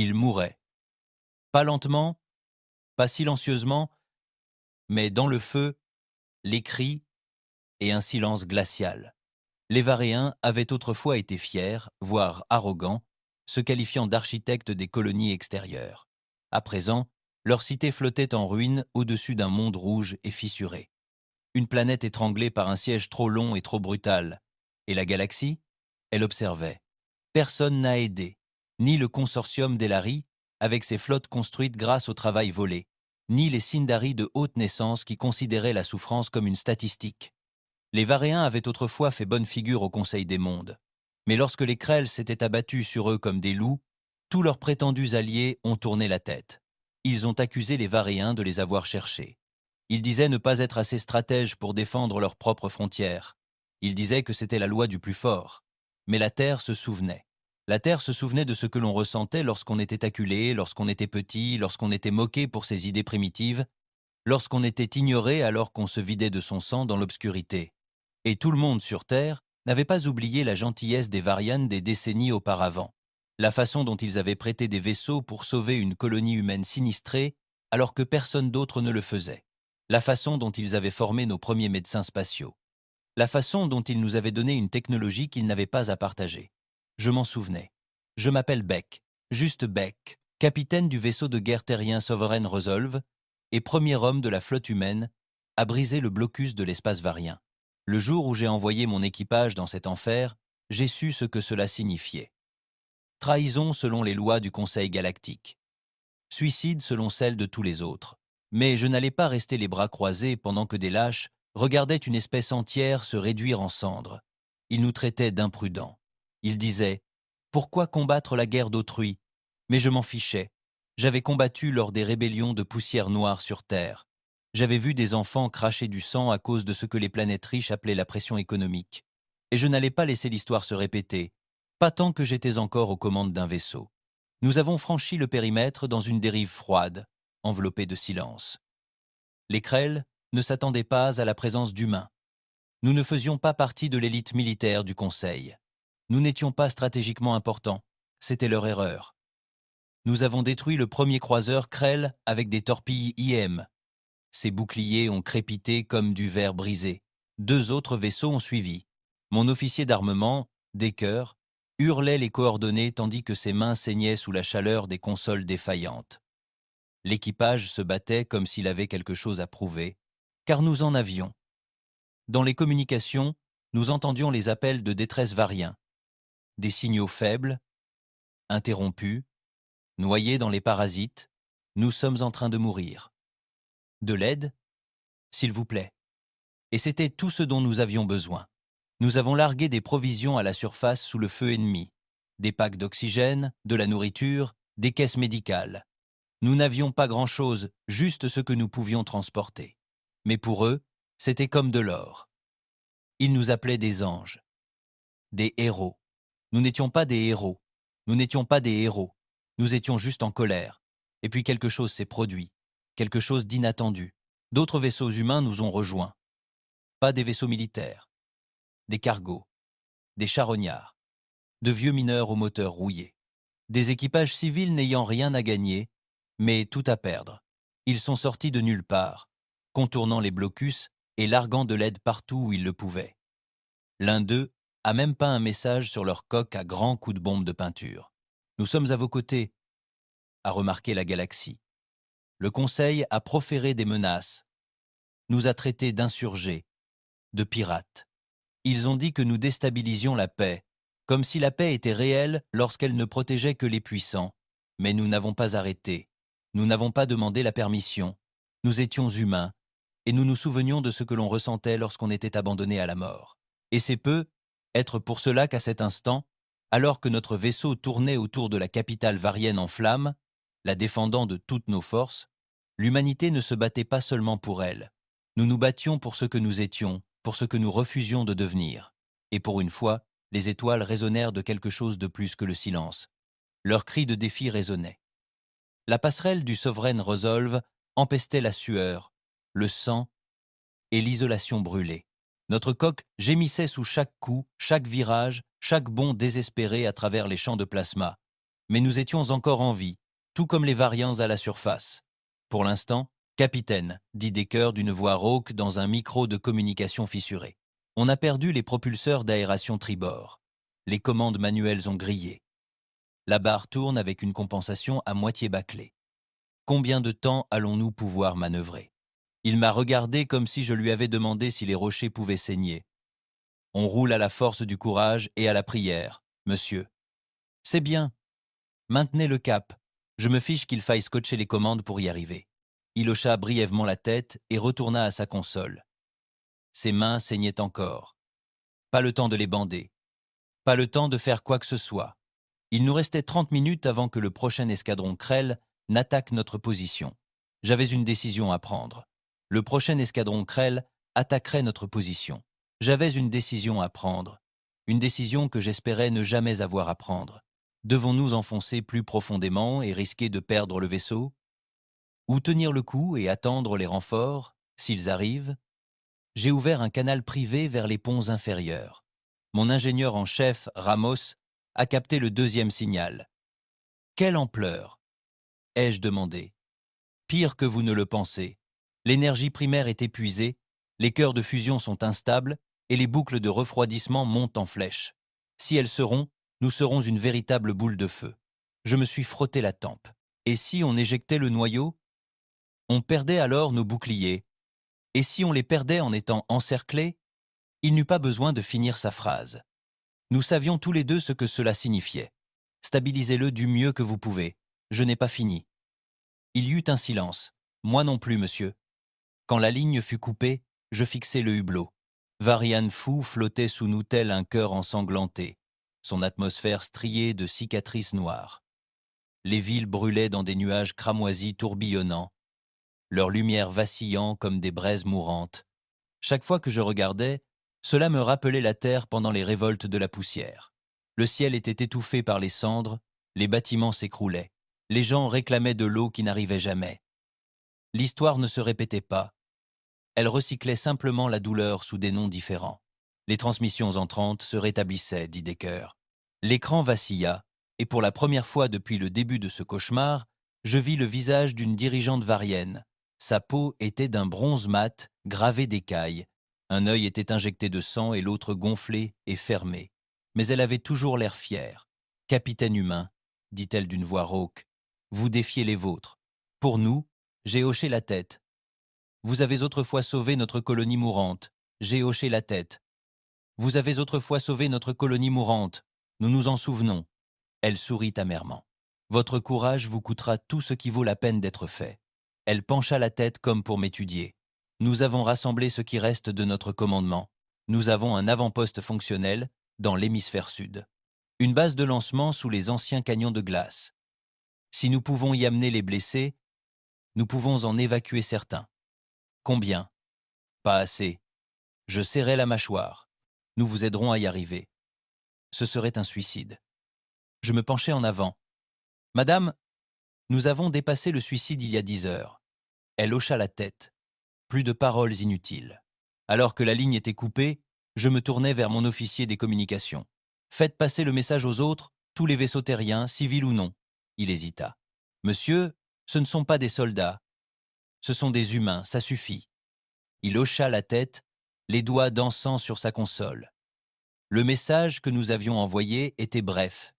Ils mouraient. Pas lentement, pas silencieusement, mais dans le feu, les cris et un silence glacial. Les Varéens avaient autrefois été fiers, voire arrogants, se qualifiant d'architectes des colonies extérieures. À présent, leur cité flottait en ruine au-dessus d'un monde rouge et fissuré. Une planète étranglée par un siège trop long et trop brutal. Et la galaxie? Elle observait. Personne n'a aidé, ni le consortium d'Elari, avec ses flottes construites grâce au travail volé, ni les Sindari de haute naissance qui considéraient la souffrance comme une statistique. Les Varéens avaient autrefois fait bonne figure au Conseil des mondes. Mais lorsque les Krells s'étaient abattus sur eux comme des loups, tous leurs prétendus alliés ont tourné la tête. Ils ont accusé les Varéens de les avoir cherchés. Ils disaient ne pas être assez stratèges pour défendre leurs propres frontières. Ils disaient que c'était la loi du plus fort. Mais la Terre se souvenait. La Terre se souvenait de ce que l'on ressentait lorsqu'on était acculé, lorsqu'on était petit, lorsqu'on était moqué pour ses idées primitives, lorsqu'on était ignoré alors qu'on se vidait de son sang dans l'obscurité. Et tout le monde sur Terre n'avait pas oublié la gentillesse des Varians des décennies auparavant, la façon dont ils avaient prêté des vaisseaux pour sauver une colonie humaine sinistrée alors que personne d'autre ne le faisait, la façon dont ils avaient formé nos premiers médecins spatiaux, la façon dont ils nous avaient donné une technologie qu'ils n'avaient pas à partager. Je m'en souvenais. Je m'appelle Beck, juste Beck, capitaine du vaisseau de guerre terrien Sovereign Resolve et premier homme de la flotte humaine à briser le blocus de l'espace varien. Le jour où j'ai envoyé mon équipage dans cet enfer, j'ai su ce que cela signifiait. Trahison selon les lois du Conseil galactique. Suicide selon celles de tous les autres. Mais je n'allais pas rester les bras croisés pendant que des lâches regardaient une espèce entière se réduire en cendres. Ils nous traitaient d'imprudents. Ils disaient « Pourquoi combattre la guerre d'autrui ?» Mais je m'en fichais. J'avais combattu lors des rébellions de poussière noire sur Terre. J'avais vu des enfants cracher du sang à cause de ce que les planètes riches appelaient la pression économique. Et je n'allais pas laisser l'histoire se répéter, pas tant que j'étais encore aux commandes d'un vaisseau. Nous avons franchi le périmètre dans une dérive froide, enveloppée de silence. Les Krells ne s'attendaient pas à la présence d'humains. Nous ne faisions pas partie de l'élite militaire du Conseil. Nous n'étions pas stratégiquement importants. C'était leur erreur. Nous avons détruit le premier croiseur Krell avec des torpilles IM. Ses boucliers ont crépité comme du verre brisé. 2 autres vaisseaux ont suivi. Mon officier d'armement, Decker, hurlait les coordonnées tandis que ses mains saignaient sous la chaleur des consoles défaillantes. L'équipage se battait comme s'il avait quelque chose à prouver, car nous en avions. Dans les communications, nous entendions les appels de détresse variens. Des signaux faibles, interrompus, noyés dans les parasites, nous sommes en train de mourir. De l'aide? S'il vous plaît. Et c'était tout ce dont nous avions besoin. Nous avons largué des provisions à la surface sous le feu ennemi, des packs d'oxygène, de la nourriture, des caisses médicales. Nous n'avions pas grand-chose, juste ce que nous pouvions transporter. Mais pour eux, c'était comme de l'or. Ils nous appelaient des anges, des héros. Nous n'étions pas des héros. Nous n'étions pas des héros. Nous étions juste en colère. Et puis quelque chose s'est produit, quelque chose d'inattendu. D'autres vaisseaux humains nous ont rejoints. Pas des vaisseaux militaires, des cargos, des charognards, de vieux mineurs aux moteurs rouillés, des équipages civils n'ayant rien à gagner, mais tout à perdre. Ils sont sortis de nulle part, contournant les blocus et larguant de l'aide partout où ils le pouvaient. L'un d'eux a même peint un message sur leur coque à grands coups de bombe de peinture. « Nous sommes à vos côtés », a remarqué la galaxie. Le Conseil a proféré des menaces, nous a traités d'insurgés, de pirates. Ils ont dit que nous déstabilisions la paix, comme si la paix était réelle lorsqu'elle ne protégeait que les puissants. Mais nous n'avons pas arrêté. Nous n'avons pas demandé la permission. Nous étions humains, et nous nous souvenions de ce que l'on ressentait lorsqu'on était abandonné à la mort. Et c'est peu, être pour cela qu'à cet instant, alors que notre vaisseau tournait autour de la capitale varienne en flammes, la défendant de toutes nos forces, l'humanité ne se battait pas seulement pour elle. Nous nous battions pour ce que nous étions, pour ce que nous refusions de devenir. Et pour une fois, les étoiles résonnèrent de quelque chose de plus que le silence. Leurs cris de défi résonnaient. La passerelle du Sovereign Resolve empestait la sueur, le sang et l'isolation brûlée. Notre coque gémissait sous chaque coup, chaque virage, chaque bond désespéré à travers les champs de plasma. Mais nous étions encore en vie, tout comme les variants à la surface. Pour l'instant, capitaine, dit Decker d'une voix rauque dans un micro de communication fissuré. On a perdu les propulseurs d'aération tribord. Les commandes manuelles ont grillé. La barre tourne avec une compensation à moitié bâclée. Combien de temps allons-nous pouvoir manœuvrer? Il m'a regardé comme si je lui avais demandé si les rochers pouvaient saigner. On roule à la force du courage et à la prière, monsieur. C'est bien. Maintenez le cap. Je me fiche qu'il faille scotcher les commandes pour y arriver. Il hocha brièvement la tête et retourna à sa console. Ses mains saignaient encore. Pas le temps de les bander. Pas le temps de faire quoi que ce soit. Il nous restait 30 minutes avant que le prochain escadron Krell n'attaque notre position. J'avais une décision à prendre. Le prochain escadron Krell attaquerait notre position. J'avais une décision à prendre. Une décision que j'espérais ne jamais avoir à prendre. Devons-nous enfoncer plus profondément et risquer de perdre le vaisseau? Ou tenir le coup et attendre les renforts, s'ils arrivent? J'ai ouvert un canal privé vers les ponts inférieurs. Mon ingénieur en chef, Ramos, a capté le deuxième signal. Quelle ampleur? Ai-je demandé. Pire que vous ne le pensez. L'énergie primaire est épuisée, les cœurs de fusion sont instables et les boucles de refroidissement montent en flèche. Si elles se rompent, nous serons une véritable boule de feu. Je me suis frotté la tempe. Et si on éjectait le noyau? On perdait alors nos boucliers. Et si on les perdait en étant encerclés? Il n'eut pas besoin de finir sa phrase. Nous savions tous les deux ce que cela signifiait. Stabilisez-le du mieux que vous pouvez. Je n'ai pas fini. Il y eut un silence. Moi non plus, monsieur. Quand la ligne fut coupée, je fixai le hublot. Varian Fou flottait sous nous tel un cœur ensanglanté, son atmosphère striée de cicatrices noires. Les villes brûlaient dans des nuages cramoisis tourbillonnants, leurs lumières vacillant comme des braises mourantes. Chaque fois que je regardais, cela me rappelait la terre pendant les révoltes de la poussière. Le ciel était étouffé par les cendres, les bâtiments s'écroulaient, les gens réclamaient de l'eau qui n'arrivait jamais. L'histoire ne se répétait pas. Elle recyclait simplement la douleur sous des noms différents. Les transmissions entrantes se rétablissaient, dit Decker. L'écran vacilla, et pour la première fois depuis le début de ce cauchemar, je vis le visage d'une dirigeante varienne. Sa peau était d'un bronze mat, gravé d'écailles. Un œil était injecté de sang et l'autre gonflé et fermé. Mais elle avait toujours l'air fière. « Capitaine humain, dit-elle d'une voix rauque, vous défiez les vôtres. Pour nous, j'ai hoché la tête. Vous avez autrefois sauvé notre colonie mourante. J'ai hoché la tête. Vous avez autrefois sauvé notre colonie mourante. Nous nous en souvenons. Elle sourit amèrement. Votre courage vous coûtera tout ce qui vaut la peine d'être fait. Elle pencha la tête comme pour m'étudier. Nous avons rassemblé ce qui reste de notre commandement. Nous avons un avant-poste fonctionnel dans l'hémisphère sud. Une base de lancement sous les anciens canyons de glace. Si nous pouvons y amener les blessés, nous pouvons en évacuer certains. Combien? Pas assez. Je serrai la mâchoire. Nous vous aiderons à y arriver. Ce serait un suicide. Je me penchai en avant. Madame, nous avons dépassé le suicide il y a 10 heures. Elle hocha la tête. Plus de paroles inutiles. Alors que la ligne était coupée, je me tournai vers mon officier des communications. Faites passer le message aux autres, tous les vaisseaux terriens, civils ou non. Il hésita. Monsieur, ce ne sont pas des soldats. Ce sont des humains, ça suffit. Il hocha la tête, les doigts dansant sur sa console. Le message que nous avions envoyé était bref,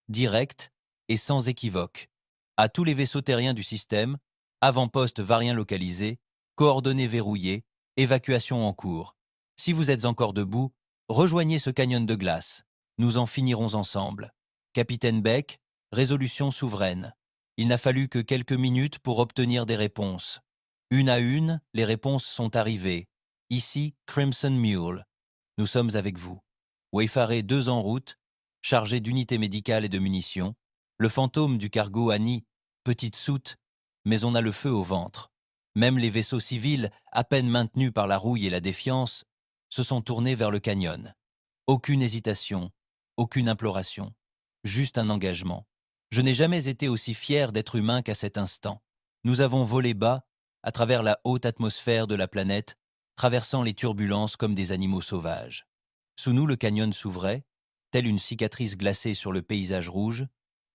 direct et sans équivoque. À tous les vaisseaux terriens du système, avant-poste varien localisé, coordonnées verrouillées, évacuation en cours. Si vous êtes encore debout, rejoignez ce canyon de glace. Nous en finirons ensemble. Capitaine Beck, résolution souveraine. Il n'a fallu que quelques minutes pour obtenir des réponses. Une à une, les réponses sont arrivées. Ici, Crimson Mule. Nous sommes avec vous. Wayfarer 2 en route, chargé d'unités médicales et de munitions. Le fantôme du cargo Annie, petite soute, mais on a le feu au ventre. Même les vaisseaux civils, à peine maintenus par la rouille et la défiance, se sont tournés vers le canyon. Aucune hésitation, aucune imploration, juste un engagement. Je n'ai jamais été aussi fier d'être humain qu'à cet instant. Nous avons volé bas, à travers la haute atmosphère de la planète, traversant les turbulences comme des animaux sauvages. Sous nous, le canyon s'ouvrait, telle une cicatrice glacée sur le paysage rouge.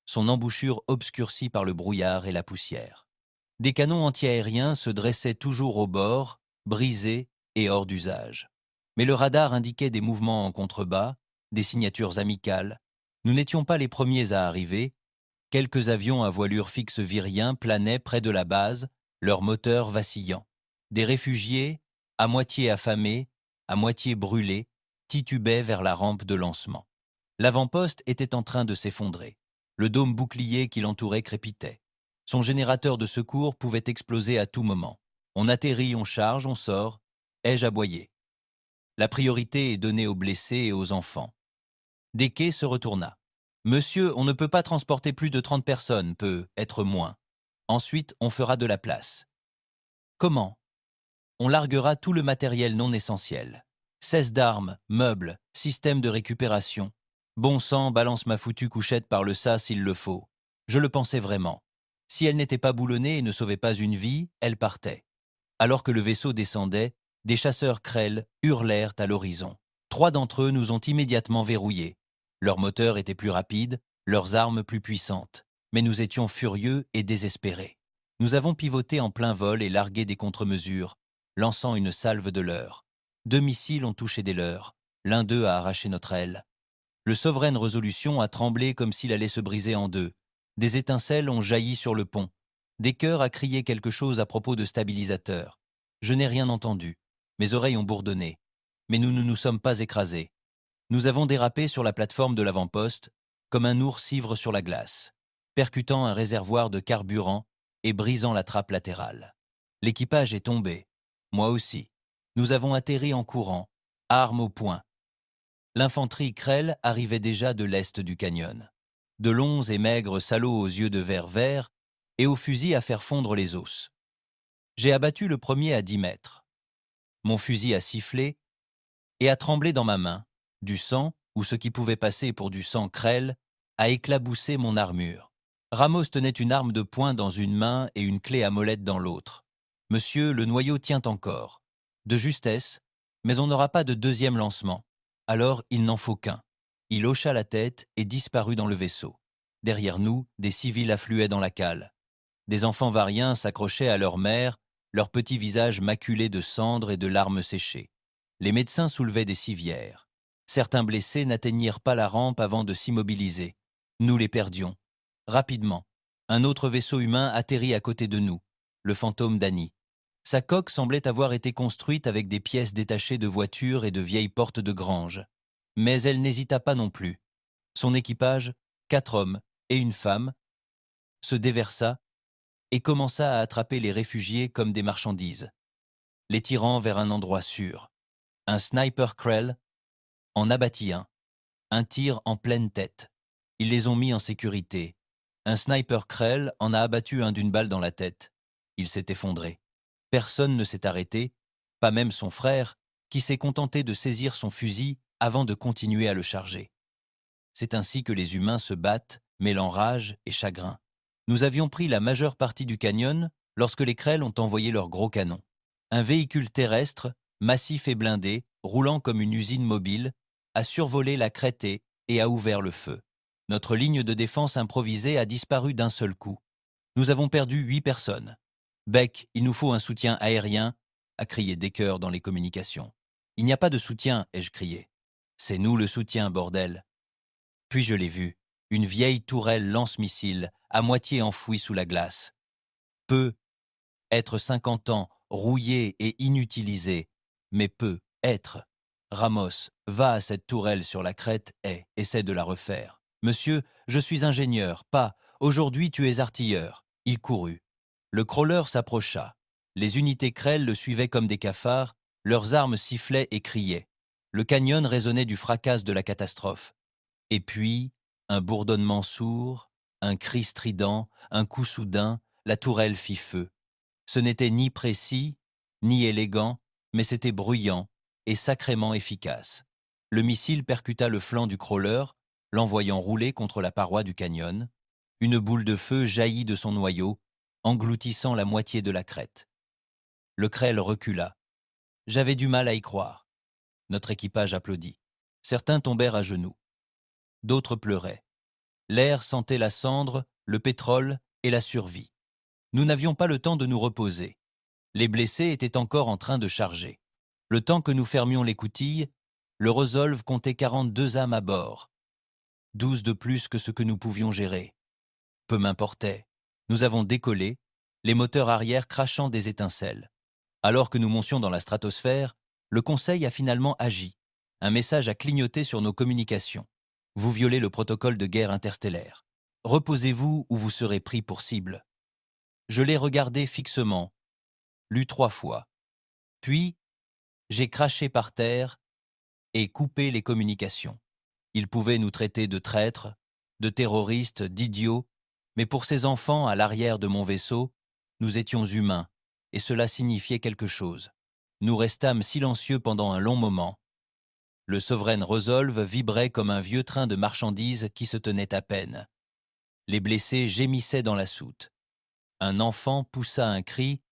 son embouchure obscurcie par le brouillard et la poussière. Des canons antiaériens se dressaient toujours au bord, brisés et hors d'usage. Mais le radar indiquait des mouvements en contrebas, des signatures amicales. Nous n'étions pas les premiers à arriver. Quelques avions à voilure fixe vyriens planaient près de la base, leurs moteurs vacillants. Des réfugiés, à moitié affamés, à moitié brûlés, titubaient vers la rampe de lancement. L'avant-poste était en train de s'effondrer. Le dôme bouclier qui l'entourait crépitait. Son générateur de secours pouvait exploser à tout moment. On atterrit, on charge, on sort. Ai-je aboyé? La priorité est donnée aux blessés et aux enfants. Desquet se retourna. Monsieur, on ne peut pas transporter plus de 30 personnes, peut être moins. Ensuite, on fera de la place. Comment? On larguera tout le matériel non essentiel. Cesse d'armes, meubles, système de récupération. Bon sang, balance ma foutue couchette par le sas s'il le faut. Je le pensais vraiment. Si elle n'était pas boulonnée et ne sauvait pas une vie, elle partait. Alors que le vaisseau descendait, des chasseurs crêles hurlèrent à l'horizon. 3 d'entre eux nous ont immédiatement verrouillés. Leurs moteurs étaient plus rapides, leurs armes plus puissantes. Mais nous étions furieux et désespérés. Nous avons pivoté en plein vol et largué des contre-mesures, lançant une salve de leurres. 2 missiles ont touché des leurs. L'un d'eux a arraché notre aile. Le Sovereign Resolution a tremblé comme s'il allait se briser en deux. Des étincelles ont jailli sur le pont. Descoeur a crié quelque chose à propos de stabilisateur. Je n'ai rien entendu. Mes oreilles ont bourdonné. Mais nous ne nous sommes pas écrasés. Nous avons dérapé sur la plateforme de l'avant-poste, comme un ours ivre sur la glace, percutant un réservoir de carburant et brisant la trappe latérale. L'équipage est tombé. Moi aussi. Nous avons atterri en courant, armes au poing. L'infanterie Krell arrivait déjà de l'est du canyon. De longs et maigres salauds aux yeux de verre vert et aux fusils à faire fondre les os. J'ai abattu le premier à 10 mètres. Mon fusil a sifflé et a tremblé dans ma main. Du sang, ou ce qui pouvait passer pour du sang Krell, a éclaboussé mon armure. Ramos tenait une arme de poing dans une main et une clé à molette dans l'autre. Monsieur, le noyau tient encore. De justesse, mais on n'aura pas de deuxième lancement. Alors il n'en faut qu'un. Il hocha la tête et disparut dans le vaisseau. Derrière nous, des civils affluaient dans la cale. Des enfants variens s'accrochaient à leur mère, leurs petits visages maculés de cendres et de larmes séchées. Les médecins soulevaient des civières. Certains blessés n'atteignirent pas la rampe avant de s'immobiliser. Nous les perdions. Rapidement, un autre vaisseau humain atterrit à côté de nous, le fantôme d'Annie. Sa coque semblait avoir été construite avec des pièces détachées de voitures et de vieilles portes de grange. Mais elle n'hésita pas non plus. Son équipage, 4 hommes et une femme, se déversa et commença à attraper les réfugiés comme des marchandises, les tirant vers un endroit sûr. Un sniper Krell en abattit un tir en pleine tête. Ils les ont mis en sécurité. Un sniper Krell en a abattu un d'une balle dans la tête. Il s'est effondré. Personne ne s'est arrêté, pas même son frère, qui s'est contenté de saisir son fusil avant de continuer à le charger. C'est ainsi que les humains se battent, mêlant rage et chagrin. Nous avions pris la majeure partie du canyon lorsque les Krell ont envoyé leurs gros canons. Un véhicule terrestre, massif et blindé, roulant comme une usine mobile, a survolé la crête et a ouvert le feu. Notre ligne de défense improvisée a disparu d'un seul coup. Nous avons perdu 8 personnes. Beck, il nous faut un soutien aérien, a crié Descoeur dans les communications. Il n'y a pas de soutien, ai-je crié. C'est nous le soutien, bordel. Puis je l'ai vu, une vieille tourelle lance-missile, à moitié enfouie sous la glace. Peut être 50 ans, rouillée et inutilisée, mais peut être. Ramos, va à cette tourelle sur la crête et essaie de la refaire. Monsieur, je suis ingénieur, pas. Aujourd'hui tu es artilleur. Il courut. Le crawler s'approcha. Les unités Krell le suivaient comme des cafards, leurs armes sifflaient et criaient. Le canyon résonnait du fracas de la catastrophe. Et puis, un bourdonnement sourd, un cri strident, un coup soudain, la tourelle fit feu. Ce n'était ni précis, ni élégant, mais c'était bruyant et sacrément efficace. Le missile percuta le flanc du crawler, l'envoyant rouler contre la paroi du canyon. Une boule de feu jaillit de son noyau, engloutissant la moitié de la crête. Le Krell recula. J'avais du mal à y croire. Notre équipage applaudit. Certains tombèrent à genoux. D'autres pleuraient. L'air sentait la cendre, le pétrole et la survie. Nous n'avions pas le temps de nous reposer. Les blessés étaient encore en train de charger. Le temps que nous fermions l'écoutille, le Resolve comptait 42 âmes à bord, 12 de plus que ce que nous pouvions gérer. Peu m'importait. Nous avons décollé, les moteurs arrière crachant des étincelles. Alors que nous montions dans la stratosphère, le Conseil a finalement agi. Un message a clignoté sur nos communications. Vous violez le protocole de guerre interstellaire. Reposez-vous ou vous serez pris pour cible. Je l'ai regardé fixement, lu 3 fois. Puis, j'ai craché par terre et coupé les communications. Ils pouvaient nous traiter de traîtres, de terroristes, d'idiots, mais pour ces enfants à l'arrière de mon vaisseau, nous étions humains, et cela signifiait quelque chose. Nous restâmes silencieux pendant un long moment. Le Sovereign Resolve vibrait comme un vieux train de marchandises qui se tenait à peine. Les blessés gémissaient dans la soute. Un enfant poussa un cri,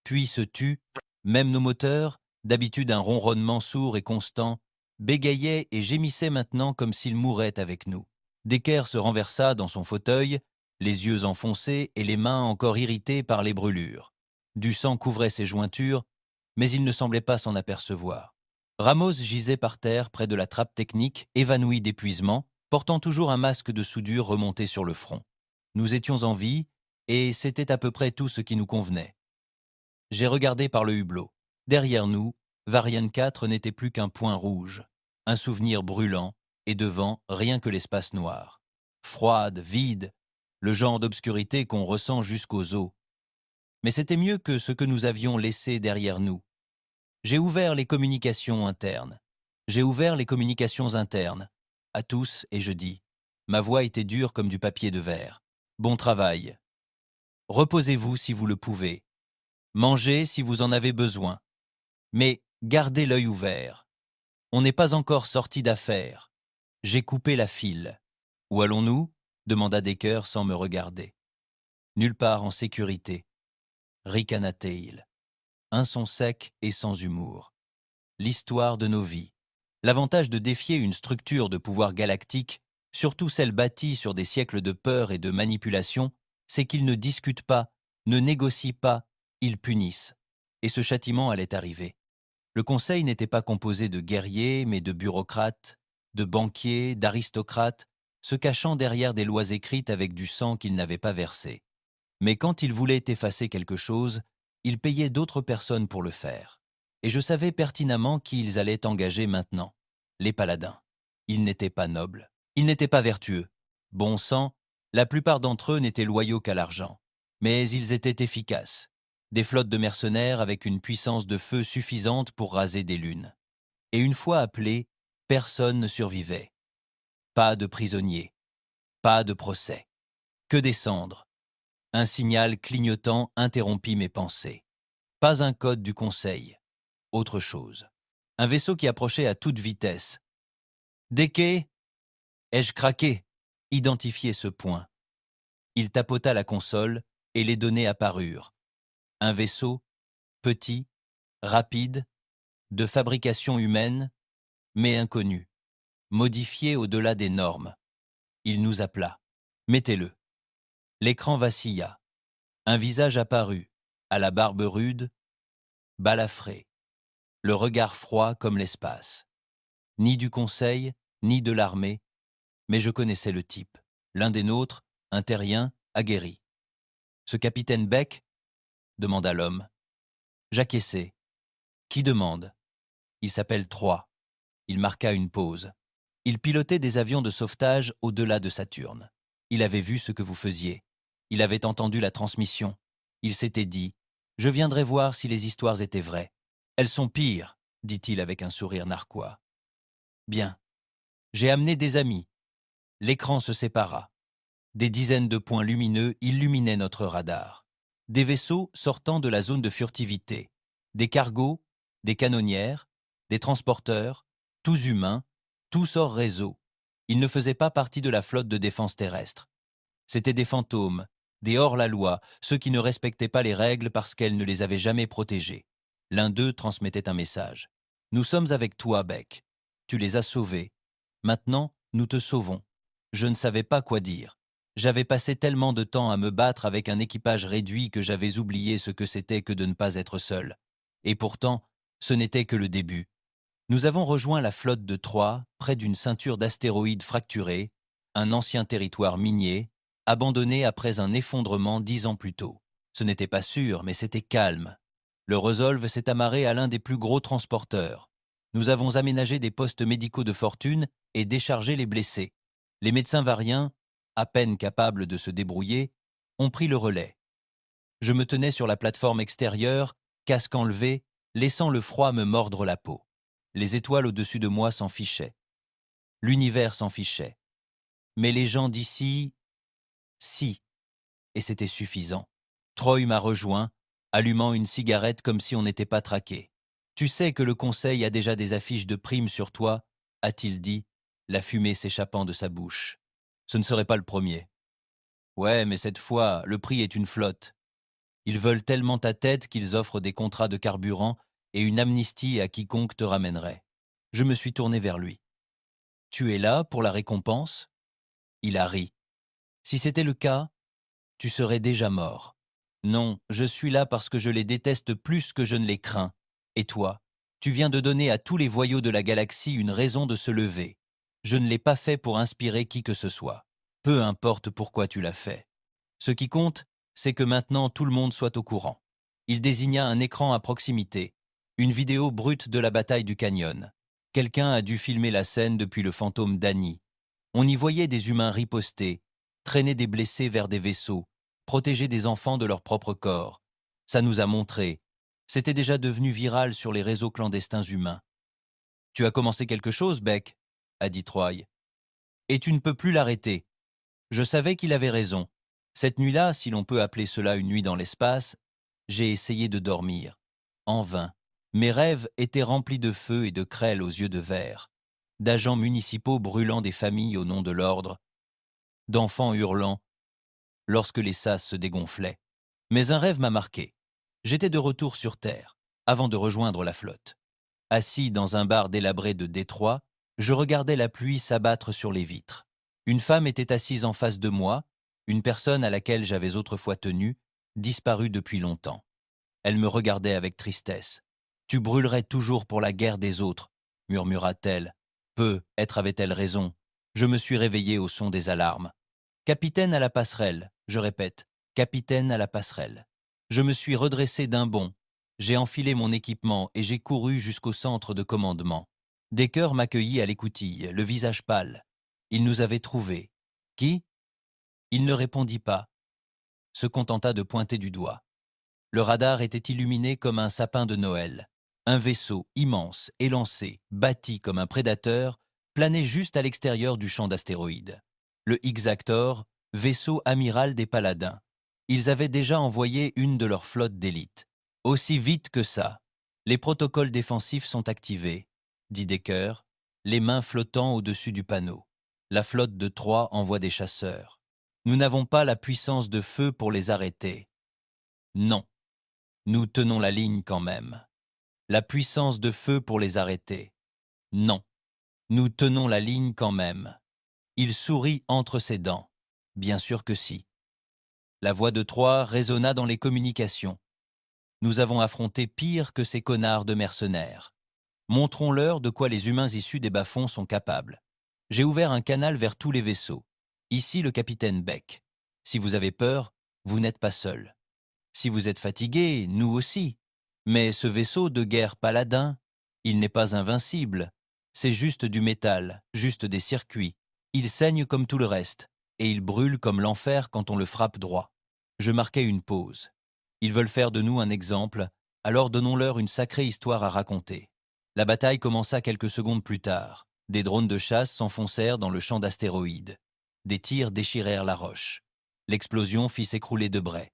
puis se tut. Même nos moteurs, d'habitude un ronronnement sourd et constant, bégayaient et gémissaient maintenant comme s'ils mouraient avec nous. Decker se renversa dans son fauteuil, les yeux enfoncés et les mains encore irritées par les brûlures. Du sang couvrait ses jointures, mais il ne semblait pas s'en apercevoir. Ramos gisait par terre près de la trappe technique, évanoui d'épuisement, portant toujours un masque de soudure remonté sur le front. Nous étions en vie, et c'était à peu près tout ce qui nous convenait. J'ai regardé par le hublot. Derrière nous, Varian 4 n'était plus qu'un point rouge, un souvenir brûlant, et devant, rien que l'espace noir. Froide, vide, le genre d'obscurité qu'on ressent jusqu'aux os. Mais c'était mieux que ce que nous avions laissé derrière nous. J'ai ouvert les communications internes. À tous, et je dis. Ma voix était dure comme du papier de verre. Bon travail. Reposez-vous si vous le pouvez. Mangez si vous en avez besoin. Mais gardez l'œil ouvert. On n'est pas encore sorti d'affaire. J'ai coupé la file. Où allons-nous ? Demanda Decker sans me regarder. Nulle part en sécurité. Ricana-t-il. Un son sec et sans humour. L'histoire de nos vies. L'avantage de défier une structure de pouvoir galactique, surtout celle bâtie sur des siècles de peur et de manipulation, c'est qu'ils ne discutent pas, ne négocient pas, ils punissent. Et ce châtiment allait arriver. Le Conseil n'était pas composé de guerriers, mais de bureaucrates, de banquiers, d'aristocrates, se cachant derrière des lois écrites avec du sang qu'ils n'avaient pas versé. Mais quand ils voulaient effacer quelque chose, ils payaient d'autres personnes pour le faire. Et je savais pertinemment qui ils allaient engager maintenant. Les paladins. Ils n'étaient pas nobles. Ils n'étaient pas vertueux. Bon sang, la plupart d'entre eux n'étaient loyaux qu'à l'argent. Mais ils étaient efficaces. Des flottes de mercenaires avec une puissance de feu suffisante pour raser des lunes. Et une fois appelés, personne ne survivait. Pas de prisonniers. Pas de procès. Que des cendres. Un signal clignotant interrompit mes pensées. Pas un code du Conseil. Autre chose. Un vaisseau qui approchait à toute vitesse. Decker ? Ai-je craqué ? Identifiez ce point. Il tapota la console et les données apparurent. Un vaisseau, petit, rapide, de fabrication humaine, mais inconnu, modifié au-delà des normes. Il nous appela. Mettez-le. L'écran vacilla. Un visage apparut, à la barbe rude, balafré, le regard froid comme l'espace. Ni du Conseil, ni de l'armée, mais je connaissais le type. L'un des nôtres, un terrien, aguerri. Ce capitaine Beck ? Demanda l'homme. J'acquiesçai. Qui demande ? Il s'appelle Troy. Il marqua une pause. Il pilotait des avions de sauvetage au-delà de Saturne. Il avait vu ce que vous faisiez. Il avait entendu la transmission. Il s'était dit « Je viendrai voir si les histoires étaient vraies. Elles sont pires, dit-il avec un sourire narquois. Bien. J'ai amené des amis. L'écran se sépara. Des dizaines de points lumineux illuminaient notre radar. Des vaisseaux sortant de la zone de furtivité. Des cargos, des canonnières, des transporteurs, tous humains, tous hors réseau. Ils ne faisaient pas partie de la flotte de défense terrestre. C'étaient des fantômes, des hors-la-loi, ceux qui ne respectaient pas les règles parce qu'elles ne les avaient jamais protégés. L'un d'eux transmettait un message. « Nous sommes avec toi, Beck. Tu les as sauvés. Maintenant, nous te sauvons. Je ne savais pas quoi dire. J'avais passé tellement de temps à me battre avec un équipage réduit que j'avais oublié ce que c'était que de ne pas être seul. Et pourtant, ce n'était que le début. Nous avons rejoint la flotte de Troie, près d'une ceinture d'astéroïdes fracturés, un ancien territoire minier, abandonné après un effondrement 10 ans plus tôt. Ce n'était pas sûr, mais c'était calme. Le Resolve s'est amarré à l'un des plus gros transporteurs. Nous avons aménagé des postes médicaux de fortune et déchargé les blessés. Les médecins variens, à peine capables de se débrouiller, ont pris le relais. Je me tenais sur la plateforme extérieure, casque enlevé, laissant le froid me mordre la peau. Les étoiles au-dessus de moi s'en fichaient. L'univers s'en fichait. Mais les gens d'ici, si, et c'était suffisant. Troy m'a rejoint, allumant une cigarette comme si on n'était pas traqué. « Tu sais que le conseil a déjà des affiches de primes sur toi » a-t-il dit, la fumée s'échappant de sa bouche. Ce ne serait pas le premier. Ouais, mais cette fois, le prix est une flotte. Ils veulent tellement ta tête qu'ils offrent des contrats de carburant et une amnistie à quiconque te ramènerait. Je me suis tourné vers lui. Tu es là pour la récompense ? Il a ri. Si c'était le cas, tu serais déjà mort. Non, je suis là parce que je les déteste plus que je ne les crains. Et toi, tu viens de donner à tous les voyous de la galaxie une raison de se lever. Je ne l'ai pas fait pour inspirer qui que ce soit. Peu importe pourquoi tu l'as fait. Ce qui compte, c'est que maintenant tout le monde soit au courant. Il désigna un écran à proximité, une vidéo brute de la bataille du canyon. Quelqu'un a dû filmer la scène depuis le fantôme d'Annie. On y voyait des humains riposter, traîner des blessés vers des vaisseaux, protéger des enfants de leur propre corps. Ça nous a montré. C'était déjà devenu viral sur les réseaux clandestins humains. « Tu as commencé quelque chose, Beck ?» a dit Troy. « Et tu ne peux plus l'arrêter. » Je savais qu'il avait raison. Cette nuit-là, si l'on peut appeler cela une nuit dans l'espace, j'ai essayé de dormir. En vain. Mes rêves étaient remplis de feu et de crêles aux yeux de verre, d'agents municipaux brûlant des familles au nom de l'ordre, d'enfants hurlant lorsque les sas se dégonflaient. Mais un rêve m'a marqué. J'étais de retour sur Terre, avant de rejoindre la flotte. Assis dans un bar délabré de Détroit, je regardais la pluie s'abattre sur les vitres. Une femme était assise en face de moi, une personne à laquelle j'avais autrefois tenu, disparue depuis longtemps. Elle me regardait avec tristesse. « Tu brûlerais toujours pour la guerre des autres », murmura-t-elle. Peut-être avait-elle raison. Je me suis réveillé au son des alarmes. « Capitaine à la passerelle », je répète, « capitaine à la passerelle ». Je me suis redressé d'un bond. J'ai enfilé mon équipement et j'ai couru jusqu'au centre de commandement. Decker m'accueillit à l'écoutille, le visage pâle. Il nous avait trouvés. Qui ? Il ne répondit pas. Se contenta de pointer du doigt. Le radar était illuminé comme un sapin de Noël. Un vaisseau immense, élancé, bâti comme un prédateur, planait juste à l'extérieur du champ d'astéroïdes. Le X-Actor, vaisseau amiral des Paladins. Ils avaient déjà envoyé une de leurs flottes d'élite. Aussi vite que ça. Les protocoles défensifs sont activés, dit Decker, les mains flottant au-dessus du panneau. La flotte de Troie envoie des chasseurs. Nous n'avons pas la puissance de feu pour les arrêter. Non. Nous tenons la ligne quand même. La puissance de feu pour les arrêter. Non. Nous tenons la ligne quand même. Il sourit entre ses dents. Bien sûr que si. La voix de Troie résonna dans les communications. Nous avons affronté pire que ces connards de mercenaires. Montrons-leur de quoi les humains issus des bas-fonds sont capables. J'ai ouvert un canal vers tous les vaisseaux. Ici le capitaine Beck. Si vous avez peur, vous n'êtes pas seul. Si vous êtes fatigué, nous aussi. Mais ce vaisseau de guerre paladin, il n'est pas invincible. C'est juste du métal, juste des circuits. Il saigne comme tout le reste, et il brûle comme l'enfer quand on le frappe droit. Je marquai une pause. Ils veulent faire de nous un exemple, alors donnons-leur une sacrée histoire à raconter. La bataille commença quelques secondes plus tard. Des drones de chasse s'enfoncèrent dans le champ d'astéroïdes. Des tirs déchirèrent la roche. L'explosion fit s'écrouler Debray.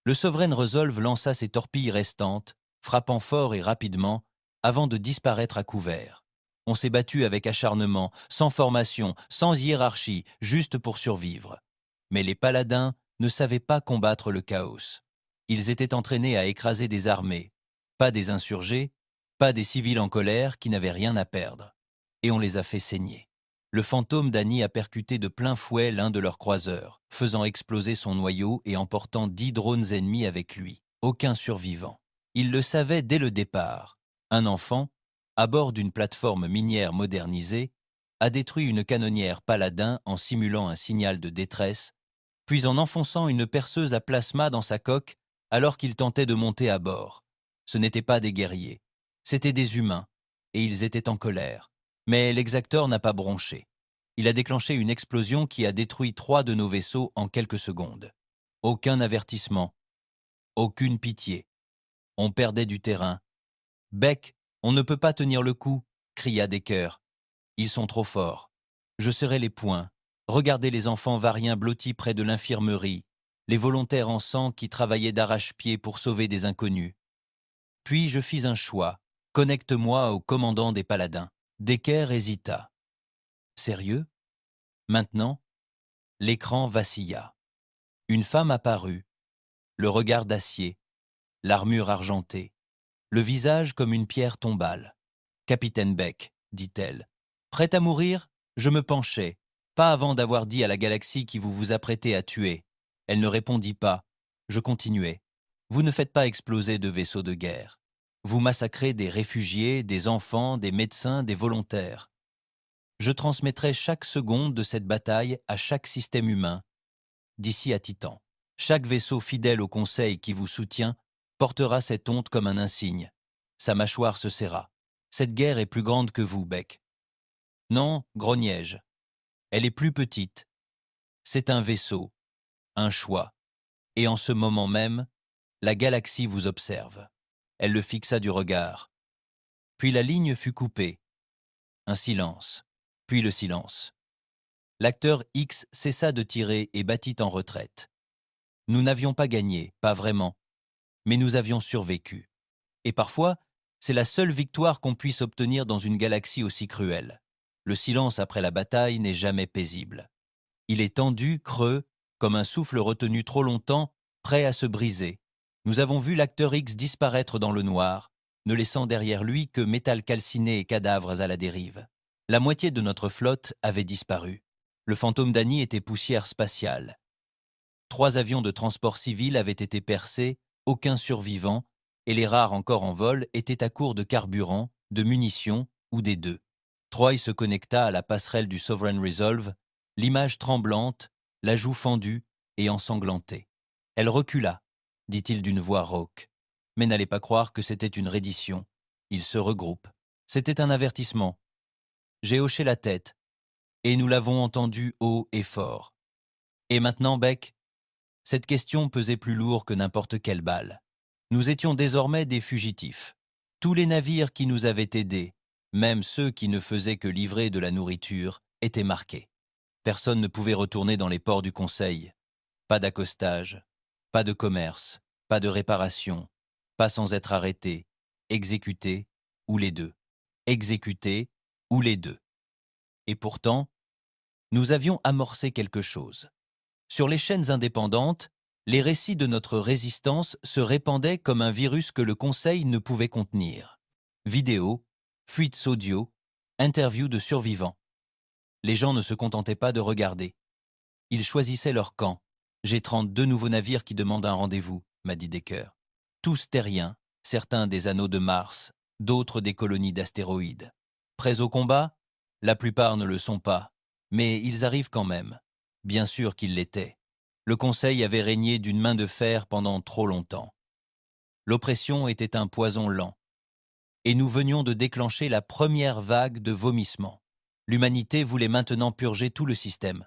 Le Sovereign Resolve lança ses torpilles restantes, frappant fort et rapidement, avant de disparaître à couvert. On s'est battu avec acharnement, sans formation, sans hiérarchie, juste pour survivre. Mais les paladins ne savaient pas combattre le chaos. Ils étaient entraînés à écraser des armées, pas des insurgés, pas des civils en colère qui n'avaient rien à perdre. Et on les a fait saigner. Le fantôme d'Annie a percuté de plein fouet l'un de leurs croiseurs, faisant exploser son noyau et emportant 10 drones ennemis avec lui. Aucun survivant. Il le savait dès le départ. Un enfant, à bord d'une plateforme minière modernisée, a détruit une canonnière Paladin en simulant un signal de détresse, puis en enfonçant une perceuse à plasma dans sa coque alors qu'il tentait de monter à bord. Ce n'étaient pas des guerriers, c'étaient des humains, et ils étaient en colère. Mais l'exacteur n'a pas bronché. Il a déclenché une explosion qui a détruit 3 de nos vaisseaux en quelques secondes. Aucun avertissement, aucune pitié. On perdait du terrain. « Beck, on ne peut pas tenir le coup !» cria Decker. « Ils sont trop forts. Je serrai les poings. Regardez les enfants variens blottis près de l'infirmerie, les volontaires en sang qui travaillaient d'arrache-pied pour sauver des inconnus. » Puis je fis un choix. « Connecte-moi au commandant des paladins. » Decker hésita. « Sérieux ?» Maintenant, l'écran vacilla. Une femme apparut, le regard d'acier, l'armure argentée, le visage comme une pierre tombale. « Capitaine Beck, dit-elle, prête à mourir ? Je me penchai, pas avant d'avoir dit à la galaxie qui vous vous apprêtez à tuer. » Elle ne répondit pas. Je continuai. « Vous ne faites pas exploser de vaisseaux de guerre. Vous massacrez des réfugiés, des enfants, des médecins, des volontaires. Je transmettrai chaque seconde de cette bataille à chaque système humain, d'ici à Titan. Chaque vaisseau fidèle au Conseil qui vous soutient portera cette honte comme un insigne. » Sa mâchoire se serra. « Cette guerre est plus grande que vous, Beck. » »« Non, grognai-je. Elle est plus petite. C'est un vaisseau, un choix. Et en ce moment même, la galaxie vous observe. » Elle le fixa du regard. Puis la ligne fut coupée. Un silence, puis le silence. L'acteur X cessa de tirer et battit en retraite. Nous n'avions pas gagné, pas vraiment, mais nous avions survécu. Et parfois, c'est la seule victoire qu'on puisse obtenir dans une galaxie aussi cruelle. Le silence après la bataille n'est jamais paisible. Il est tendu, creux, comme un souffle retenu trop longtemps, prêt à se briser. Nous avons vu l'acteur X disparaître dans le noir, ne laissant derrière lui que métal calciné et cadavres à la dérive. La moitié de notre flotte avait disparu. Le fantôme d'Annie était poussière spatiale. 3 avions de transport civil avaient été percés, aucun survivant, et les rares encore en vol étaient à court de carburant, de munitions ou des deux. Troy se connecta à la passerelle du Sovereign Resolve, l'image tremblante, la joue fendue et ensanglantée. « Elle recula », dit-il d'une voix rauque. Mais n'allez pas croire que c'était une reddition. Ils se regroupent. C'était un avertissement. J'ai hoché la tête, et nous l'avons entendu haut et fort. Et maintenant, Beck ? Cette question pesait plus lourd que n'importe quelle balle. Nous étions désormais des fugitifs. Tous les navires qui nous avaient aidés, même ceux qui ne faisaient que livrer de la nourriture, étaient marqués. Personne ne pouvait retourner dans les ports du Conseil. Pas d'accostage, pas de commerce, pas de réparation, pas sans être arrêté, exécuté ou les deux. Exécuté ou les deux. Et pourtant, nous avions amorcé quelque chose. Sur les chaînes indépendantes, les récits de notre résistance se répandaient comme un virus que le Conseil ne pouvait contenir. Vidéos, fuites audio, interviews de survivants. Les gens ne se contentaient pas de regarder. Ils choisissaient leur camp. « J'ai 32 nouveaux navires qui demandent un rendez-vous », m'a dit Decker. Tous terriens, certains des anneaux de Mars, d'autres des colonies d'astéroïdes. Prêts au combat ? La plupart ne le sont pas, mais ils arrivent quand même. Bien sûr qu'ils l'étaient. Le Conseil avait régné d'une main de fer pendant trop longtemps. L'oppression était un poison lent. Et nous venions de déclencher la première vague de vomissements. L'humanité voulait maintenant purger tout le système.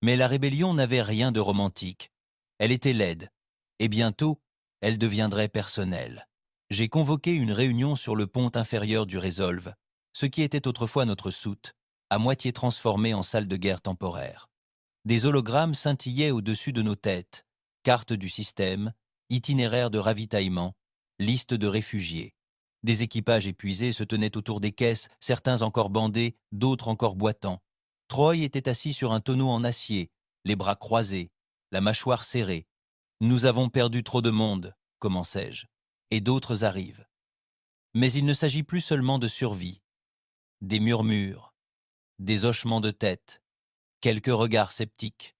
Mais la rébellion n'avait rien de romantique. Elle était laide. Et bientôt, elle deviendrait personnelle. J'ai convoqué une réunion sur le pont inférieur du Resolve, ce qui était autrefois notre soute, à moitié transformée en salle de guerre temporaire. Des hologrammes scintillaient au-dessus de nos têtes, cartes du système, itinéraires de ravitaillement, listes de réfugiés. Des équipages épuisés se tenaient autour des caisses, certains encore bandés, d'autres encore boitants. Troy était assis sur un tonneau en acier, les bras croisés, la mâchoire serrée. « Nous avons perdu trop de monde », commençai-je, et d'autres arrivent. Mais il ne s'agit plus seulement de survie. Des murmures, des hochements de tête, quelques regards sceptiques.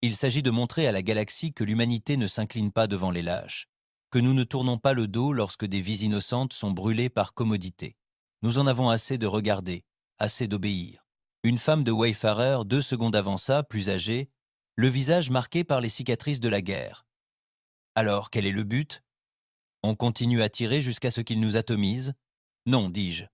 Il s'agit de montrer à la galaxie que l'humanité ne s'incline pas devant les lâches, que nous ne tournons pas le dos lorsque des vies innocentes sont brûlées par commodité. Nous en avons assez de regarder, assez d'obéir. Une femme de Wayfarer, 2 secondes avant ça, plus âgée, le visage marqué par les cicatrices de la guerre. Alors, quel est le but? On continue à tirer jusqu'à ce qu'ils nous atomisent? Non, dis-je.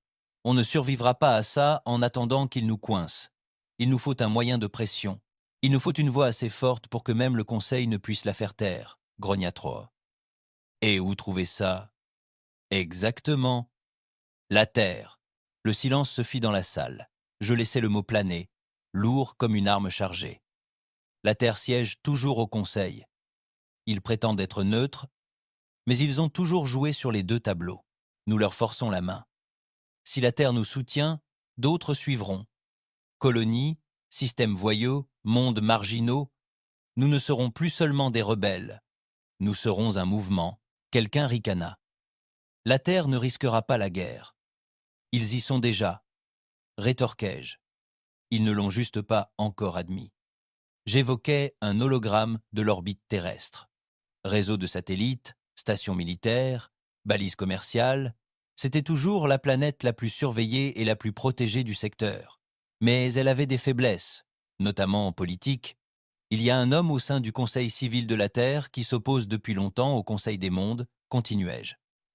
On ne survivra pas à ça en attendant qu'ils nous coincent. Il nous faut un moyen de pression. Il nous faut une voix assez forte pour que même le Conseil ne puisse la faire taire, grogna Troy. Et où trouver ça? Exactement. La Terre. Le silence se fit dans la salle. Je laissai le mot planer, lourd comme une arme chargée. La Terre siège toujours au Conseil. Ils prétendent être neutres, mais ils ont toujours joué sur les 2 tableaux. Nous leur forçons la main. Si la Terre nous soutient, d'autres suivront. Colonies, systèmes voyeux, mondes marginaux, nous ne serons plus seulement des rebelles. Nous serons un mouvement. Quelqu'un ricana. La Terre ne risquera pas la guerre. Ils y sont déjà, rétorquai-je. Ils ne l'ont juste pas encore admis. J'évoquais un hologramme de l'orbite terrestre. Réseau de satellites, stations militaires, balises commerciales, c'était toujours la planète la plus surveillée et la plus protégée du secteur. Mais elle avait des faiblesses, notamment en politique. Il y a un homme au sein du Conseil civil de la Terre qui s'oppose depuis longtemps au Conseil des mondes, continuai-je.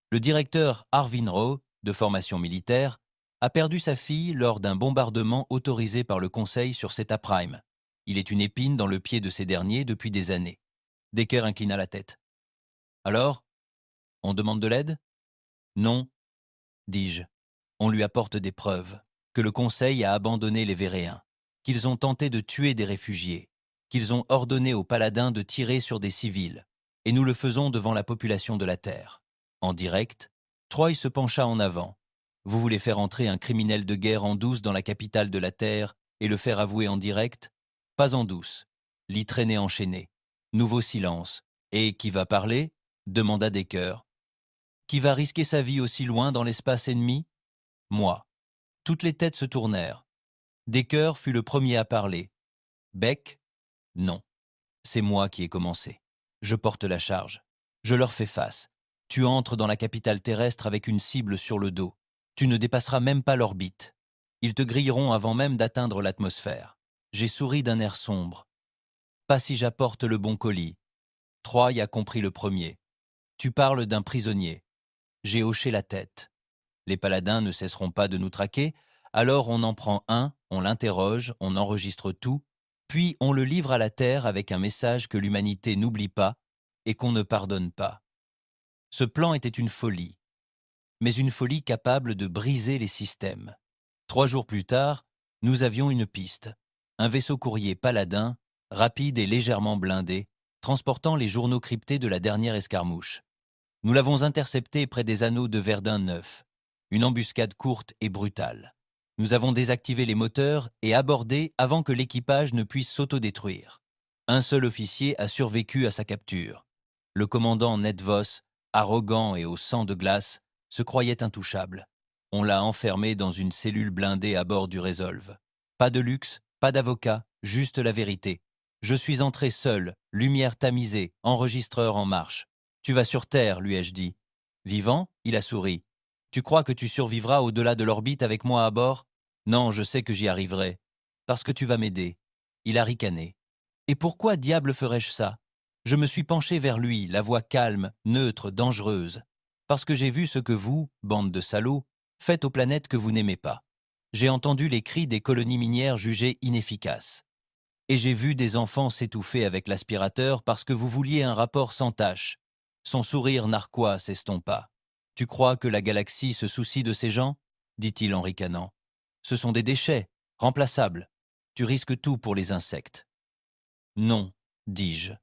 Le directeur Arvin Rowe, de formation militaire, a perdu sa fille lors d'un bombardement autorisé par le Conseil sur Zeta Prime. Il est une épine dans le pied de ces derniers depuis des années. Decker inclina la tête. Alors, on demande de l'aide? Non, dis-je. On lui apporte des preuves, que le Conseil a abandonné les Véréens, qu'ils ont tenté de tuer des réfugiés, qu'ils ont ordonné aux paladins de tirer sur des civils, et nous le faisons devant la population de la Terre. En direct, Troy se pencha en avant. Vous voulez faire entrer un criminel de guerre en douce dans la capitale de la Terre et le faire avouer en direct? Pas en douce. L'y traîner enchaîné. Nouveau silence. Et qui va parler? Demanda Decker. Qui va risquer sa vie aussi loin dans l'espace ennemi? Moi. Toutes les têtes se tournèrent. Decker fut le premier à parler. Beck? Non. C'est moi qui ai commencé. Je porte la charge. Je leur fais face. Tu entres dans la capitale terrestre avec une cible sur le dos. Tu ne dépasseras même pas l'orbite. Ils te grilleront avant même d'atteindre l'atmosphère. J'ai souri d'un air sombre. Pas si j'apporte le bon colis. Troy a compris le premier. Tu parles d'un prisonnier. J'ai hoché la tête. Les paladins ne cesseront pas de nous traquer, alors on en prend un, on l'interroge, on enregistre tout, puis on le livre à la Terre avec un message que l'humanité n'oublie pas et qu'on ne pardonne pas. Ce plan était une folie, mais une folie capable de briser les systèmes. 3 jours plus tard, nous avions une piste. Un vaisseau courrier paladin, rapide et légèrement blindé, transportant les journaux cryptés de la dernière escarmouche. Nous l'avons intercepté près des anneaux de Verdun neuf. Une embuscade courte et brutale. Nous avons désactivé les moteurs et abordé avant que l'équipage ne puisse s'autodétruire. Un seul officier a survécu à sa capture. Le commandant Ned Voss, arrogant et au sang de glace, se croyait intouchable. On l'a enfermé dans une cellule blindée à bord du Resolve. Pas de luxe, pas d'avocat, juste la vérité. Je suis entré seul, lumière tamisée, enregistreur en marche. Tu vas sur Terre, lui ai-je dit. Vivant, il a souri. Tu crois que tu survivras au-delà de l'orbite avec moi à bord? Non, je sais que j'y arriverai. Parce que tu vas m'aider. Il a ricané. Et pourquoi diable ferais-je ça? Je me suis penché vers lui, la voix calme, neutre, dangereuse. Parce que j'ai vu ce que vous, bande de salauds, faites aux planètes que vous n'aimez pas. J'ai entendu les cris des colonies minières jugées inefficaces. Et j'ai vu des enfants s'étouffer avec l'aspirateur parce que vous vouliez un rapport sans tache. Son sourire narquois s'estompa. Tu crois que la galaxie se soucie de ces gens? Dit-il en ricanant. Ce sont des déchets, remplaçables. Tu risques tout pour les insectes. Non, dis-je.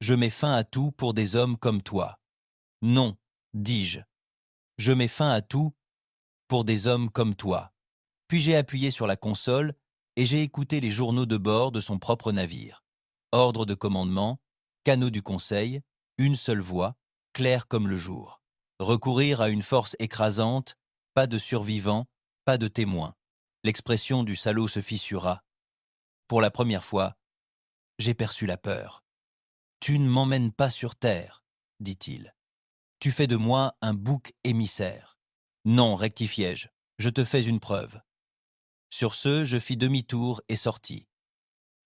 Je mets fin à tout pour des hommes comme toi. Non, dis-je. Je mets fin à tout pour des hommes comme toi. Puis j'ai appuyé sur la console et j'ai écouté les journaux de bord de son propre navire. Ordre de commandement, canot du conseil, une seule voix, claire comme le jour. Recourir à une force écrasante, pas de survivants, pas de témoins. L'expression du salaud se fissura. Pour la première fois, j'ai perçu la peur. « Tu ne m'emmènes pas sur terre, dit-il. Tu fais de moi un bouc émissaire. Non, rectifiai-je, je te fais une preuve. Sur ce, je fis demi-tour et sortis.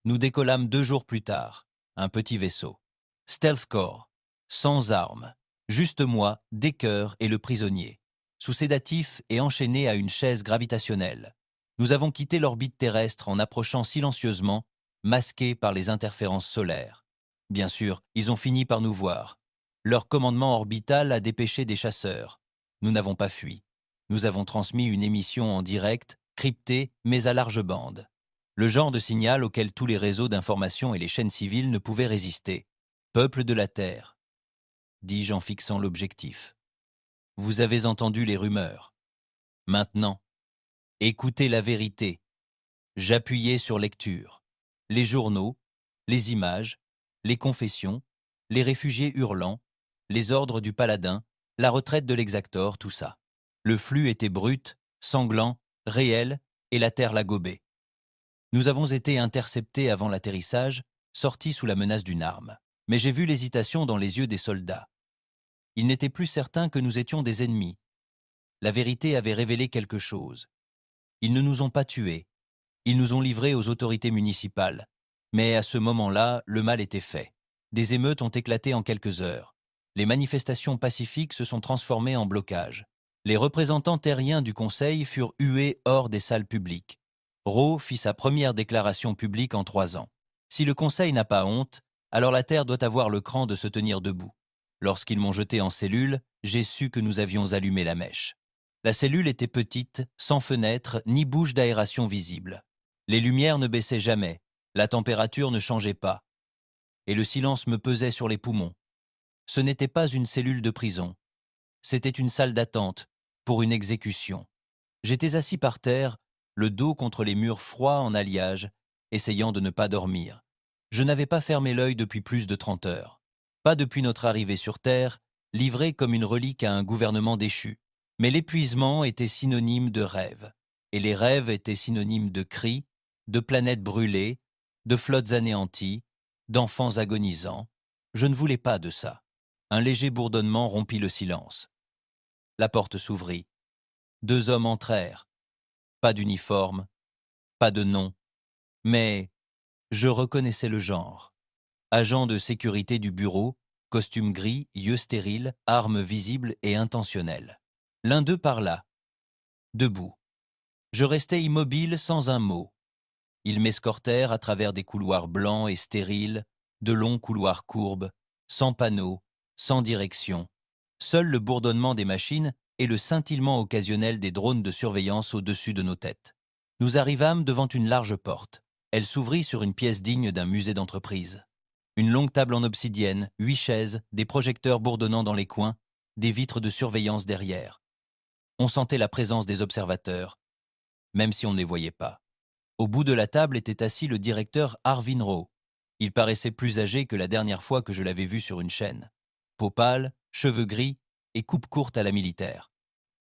Nous décollâmes 2 jours plus tard, un petit vaisseau. Stealth Corps, sans armes, juste moi, Decker et le prisonnier, sous sédatif et enchaîné à une chaise gravitationnelle. Nous avons quitté l'orbite terrestre en approchant silencieusement, masqués par les interférences solaires. Bien sûr, ils ont fini par nous voir. Leur commandement orbital a dépêché des chasseurs. Nous n'avons pas fui. Nous avons transmis une émission en direct, cryptée, mais à large bande. Le genre de signal auquel tous les réseaux d'information et les chaînes civiles ne pouvaient résister. Peuple de la Terre, dis-je en fixant l'objectif. Vous avez entendu les rumeurs. Maintenant, écoutez la vérité. J'appuyais sur lecture. Les journaux, les images, les confessions, les réfugiés hurlants, les ordres du paladin, la retraite de l'exactor, tout ça. Le flux était brut, sanglant, réel, et la Terre la gobait. Nous avons été interceptés avant l'atterrissage, sortis sous la menace d'une arme. Mais j'ai vu l'hésitation dans les yeux des soldats. Ils n'étaient plus certains que nous étions des ennemis. La vérité avait révélé quelque chose. Ils ne nous ont pas tués. Ils nous ont livrés aux autorités municipales. Mais à ce moment-là, le mal était fait. Des émeutes ont éclaté en quelques heures. Les manifestations pacifiques se sont transformées en blocage. Les représentants terriens du Conseil furent hués hors des salles publiques. Rowe fit sa première déclaration publique en 3 ans. Si le Conseil n'a pas honte, alors la Terre doit avoir le cran de se tenir debout. Lorsqu'ils m'ont jeté en cellule, j'ai su que nous avions allumé la mèche. La cellule était petite, sans fenêtre ni bouche d'aération visible. Les lumières ne baissaient jamais, la température ne changeait pas. Et le silence me pesait sur les poumons. Ce n'était pas une cellule de prison. C'était une salle d'attente pour une exécution. J'étais assis par terre, le dos contre les murs froids en alliage, essayant de ne pas dormir. Je n'avais pas fermé l'œil depuis plus de 30 heures. Pas depuis notre arrivée sur Terre, livrée comme une relique à un gouvernement déchu. Mais l'épuisement était synonyme de rêve. Et les rêves étaient synonymes de cris, de planètes brûlées, de flottes anéanties, d'enfants agonisants. Je ne voulais pas de ça. Un léger bourdonnement rompit le silence. La porte s'ouvrit. 2 hommes entrèrent. Pas d'uniforme, pas de nom. Mais je reconnaissais le genre. Agent de sécurité du bureau, costume gris, yeux stériles, armes visibles et intentionnelles. L'un d'eux parla. Debout. Je restais immobile sans un mot. Ils m'escortèrent à travers des couloirs blancs et stériles, de longs couloirs courbes, sans panneaux, sans direction. Seul le bourdonnement des machines et le scintillement occasionnel des drones de surveillance au-dessus de nos têtes. Nous arrivâmes devant une large porte. Elle s'ouvrit sur une pièce digne d'un musée d'entreprise. Une longue table en obsidienne, 8 chaises, des projecteurs bourdonnant dans les coins, des vitres de surveillance derrière. On sentait la présence des observateurs, même si on ne les voyait pas. Au bout de la table était assis le directeur Arvin Rowe. Il paraissait plus âgé que la dernière fois que je l'avais vu sur une chaîne. Peau pâle, cheveux gris et coupe courte à la militaire.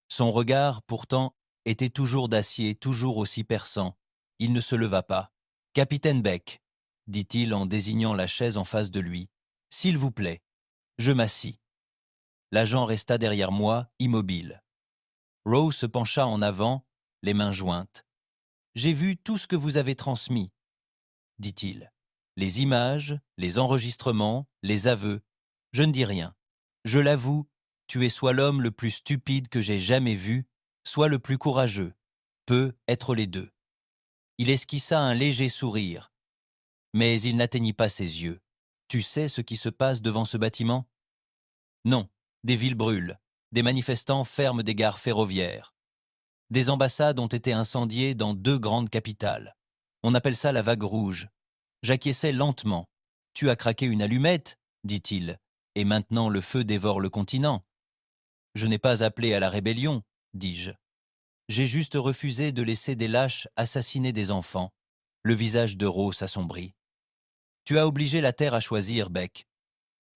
Son regard, pourtant, était toujours d'acier, toujours aussi perçant. Il ne se leva pas. « Capitaine Beck », dit-il en désignant la chaise en face de lui. « S'il vous plaît. » Je m'assis. L'agent resta derrière moi, immobile. Rowe se pencha en avant, les mains jointes. « J'ai vu tout ce que vous avez transmis, » dit-il. « Les images, les enregistrements, les aveux. Je ne dis rien. Je l'avoue, tu es soit l'homme le plus stupide que j'ai jamais vu, soit le plus courageux. Peut être les deux. » Il esquissa un léger sourire, mais il n'atteignit pas ses yeux. « Tu sais ce qui se passe devant ce bâtiment ? » Non, des villes brûlent, des manifestants ferment des gares ferroviaires. Des ambassades ont été incendiées dans 2 grandes capitales. On appelle ça la vague rouge. J'acquiesçais lentement. « Tu as craqué une allumette, » dit-il, « et maintenant le feu dévore le continent. » « Je n'ai pas appelé à la rébellion, » dis-je. « J'ai juste refusé de laisser des lâches assassiner des enfants. » Le visage de Rowe s'assombrit. « Tu as obligé la Terre à choisir, Beck.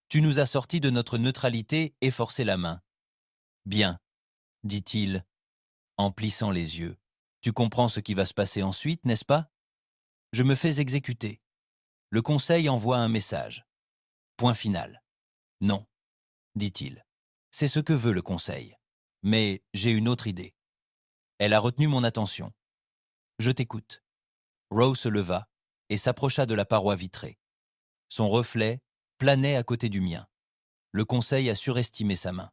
Tu nous as sortis de notre neutralité et forcé la main. »« Bien, » dit-il, en plissant les yeux. Tu comprends ce qui va se passer ensuite, n'est-ce pas? Je me fais exécuter. Le conseil envoie un message. Point final. Non, dit-il. C'est ce que veut le conseil. Mais j'ai une autre idée. Elle a retenu mon attention. Je t'écoute. Rose se leva et s'approcha de la paroi vitrée. Son reflet planait à côté du mien. Le conseil a surestimé sa main.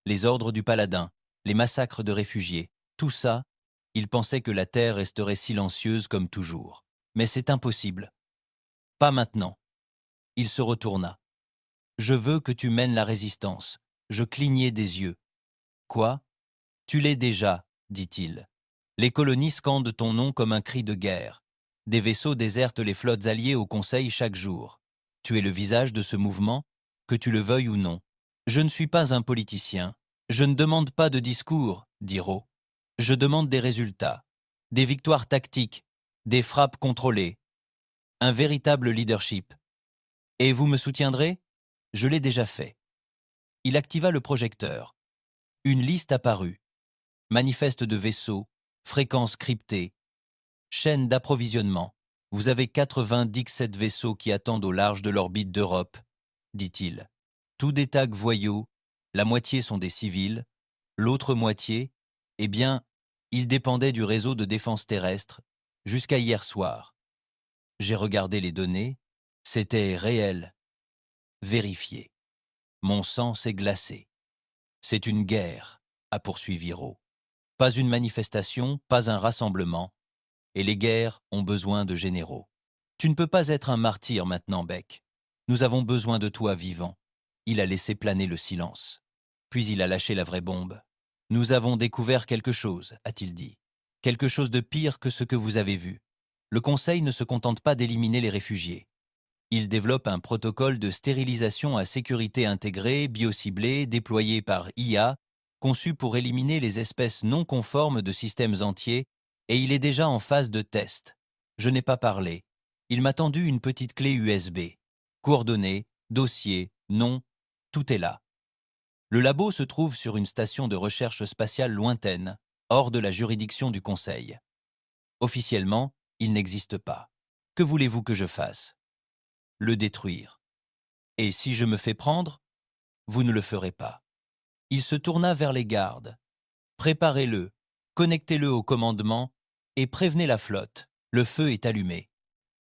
Les ordres du paladin, les massacres de réfugiés, tout ça, il pensait que la terre resterait silencieuse comme toujours. Mais c'est impossible. Pas maintenant. Il se retourna. Je veux que tu mènes la résistance. Je clignai des yeux. Quoi? Tu l'es déjà, dit-il. Les colonies scandent ton nom comme un cri de guerre. Des vaisseaux désertent les flottes alliées au Conseil chaque jour. Tu es le visage de ce mouvement, que tu le veuilles ou non. Je ne suis pas un politicien. Je ne demande pas de discours, dit Ro. Je demande des résultats, des victoires tactiques, des frappes contrôlées, un véritable leadership. Et vous me soutiendrez? Je l'ai déjà fait. Il activa le projecteur. Une liste apparut. Manifeste de vaisseaux, fréquences cryptées, chaîne d'approvisionnement. Vous avez 97 vaisseaux qui attendent au large de l'orbite d'Europe, dit-il. Tous des tags voyous, la moitié sont des civils, l'autre moitié, eh bien, ils dépendaient du réseau de défense terrestre, jusqu'à hier soir. J'ai regardé les données, c'était réel, vérifié. Mon sang s'est glacé. C'est une guerre, a poursuivi Ro. Pas une manifestation, pas un rassemblement, et les guerres ont besoin de généraux. Tu ne peux pas être un martyr maintenant, Beck. Nous avons besoin de toi vivant. Il a laissé planer le silence. Puis il a lâché la vraie bombe. Nous avons découvert quelque chose, a-t-il dit. Quelque chose de pire que ce que vous avez vu. Le Conseil ne se contente pas d'éliminer les réfugiés. Il développe un protocole de stérilisation à sécurité intégrée, biociblé, déployé par IA, conçu pour éliminer les espèces non conformes de systèmes entiers, et il est déjà en phase de test. Je n'ai pas parlé. Il m'a tendu une petite clé USB. Coordonnées, dossiers, nom, tout est là. Le labo se trouve sur une station de recherche spatiale lointaine, hors de la juridiction du Conseil. Officiellement, il n'existe pas. Que voulez-vous que je fasse? Le détruire. Et si je me fais prendre, vous ne le ferez pas. Il se tourna vers les gardes. Préparez-le, connectez-le au commandement et prévenez la flotte. Le feu est allumé.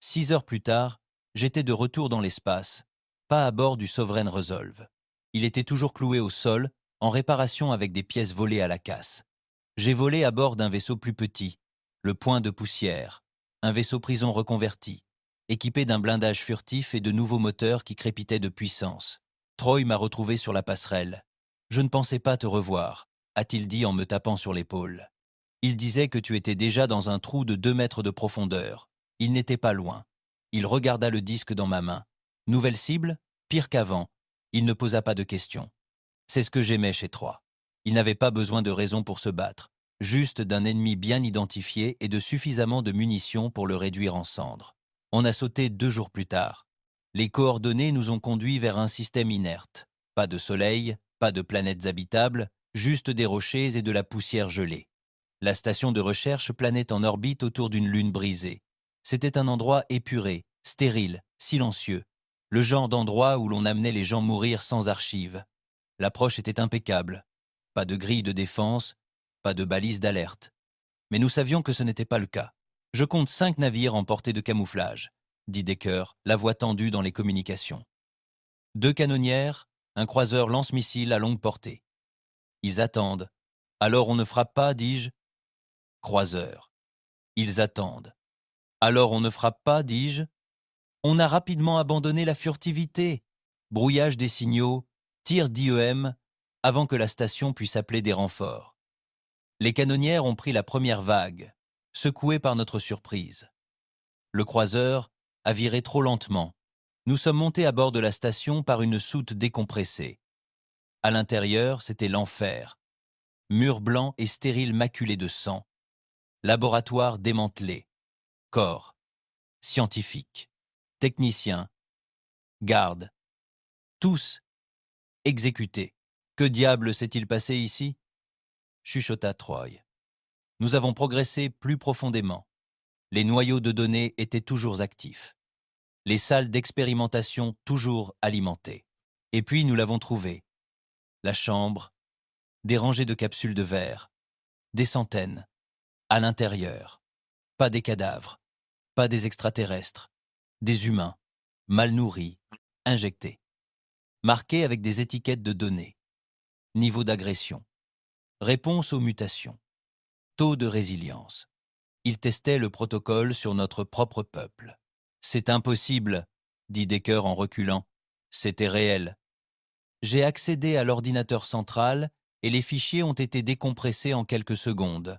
6 heures plus tard, j'étais de retour dans l'espace, pas à bord du Sovereign Resolve. Il était toujours cloué au sol, en réparation avec des pièces volées à la casse. J'ai volé à bord d'un vaisseau plus petit, le Point de Poussière, un vaisseau prison reconverti, équipé d'un blindage furtif et de nouveaux moteurs qui crépitaient de puissance. Troy m'a retrouvé sur la passerelle. Je ne pensais pas te revoir, a-t-il dit en me tapant sur l'épaule. Il disait que tu étais déjà dans un trou de 2 mètres de profondeur. Il n'était pas loin. Il regarda le disque dans ma main. Nouvelle cible? Pire qu'avant. Il ne posa pas de questions. C'est ce que j'aimais chez Troy. Il n'avait pas besoin de raison pour se battre, juste d'un ennemi bien identifié et de suffisamment de munitions pour le réduire en cendres. On a sauté 2 jours plus tard. Les coordonnées nous ont conduits vers un système inerte. Pas de soleil, pas de planètes habitables, juste des rochers et de la poussière gelée. La station de recherche planait en orbite autour d'une lune brisée. C'était un endroit épuré, stérile, silencieux. Le genre d'endroit où l'on amenait les gens mourir sans archives. L'approche était impeccable. Pas de grille de défense, pas de balise d'alerte. Mais nous savions que ce n'était pas le cas. Je compte 5 navires en portée de camouflage, dit Decker, la voix tendue dans les communications. 2 canonnières, un croiseur lance-missiles à longue portée. Ils attendent. Alors on ne frappe pas, dis-je. Croiseur. Ils attendent. Alors on ne frappe pas, dis-je. On a rapidement abandonné la furtivité. Brouillage des signaux, tir d'IEM, avant que la station puisse appeler des renforts. Les canonnières ont pris la première vague, secouées par notre surprise. Le croiseur a viré trop lentement. Nous sommes montés à bord de la station par une soute décompressée. À l'intérieur, c'était l'enfer. Murs blancs et stériles maculés de sang. Laboratoire démantelé. Corps. Scientifiques. Techniciens. Gardes. Tous exécutés. Que diable s'est-il passé ici? Chuchota Troy. Nous avons progressé plus profondément. Les noyaux de données étaient toujours actifs. Les salles d'expérimentation toujours alimentées. Et puis nous l'avons trouvé. La chambre, des rangées de capsules de verre, des centaines, à l'intérieur. Pas des cadavres, pas des extraterrestres, des humains, mal nourris, injectés, marqués avec des étiquettes de données. Niveau d'agression, réponse aux mutations, taux de résilience. Ils testaient le protocole sur notre propre peuple. C'est impossible, dit Decker en reculant. C'était réel. J'ai accédé à l'ordinateur central et les fichiers ont été décompressés en quelques secondes.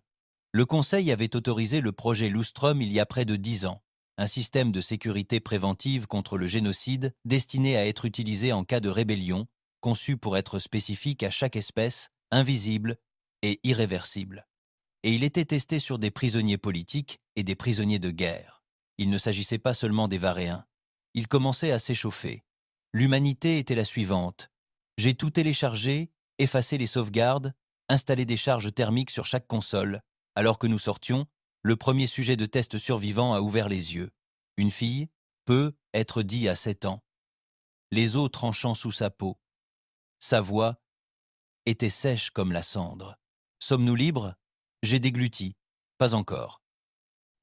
Le Conseil avait autorisé le projet Lustrum il y a près de 10 ans, un système de sécurité préventive contre le génocide destiné à être utilisé en cas de rébellion, conçu pour être spécifique à chaque espèce, invisible et irréversible. Et il était testé sur des prisonniers politiques et des prisonniers de guerre. Il ne s'agissait pas seulement des Varéens. Il commençait à s'échauffer. L'humanité était la suivante. J'ai tout téléchargé, effacé les sauvegardes, installé des charges thermiques sur chaque console. Alors que nous sortions, le premier sujet de test survivant a ouvert les yeux. Une fille peut être dit à 7 ans. Les os tranchant sous sa peau. Sa voix était sèche comme la cendre. Sommes-nous libres ? J'ai dégluti. Pas encore.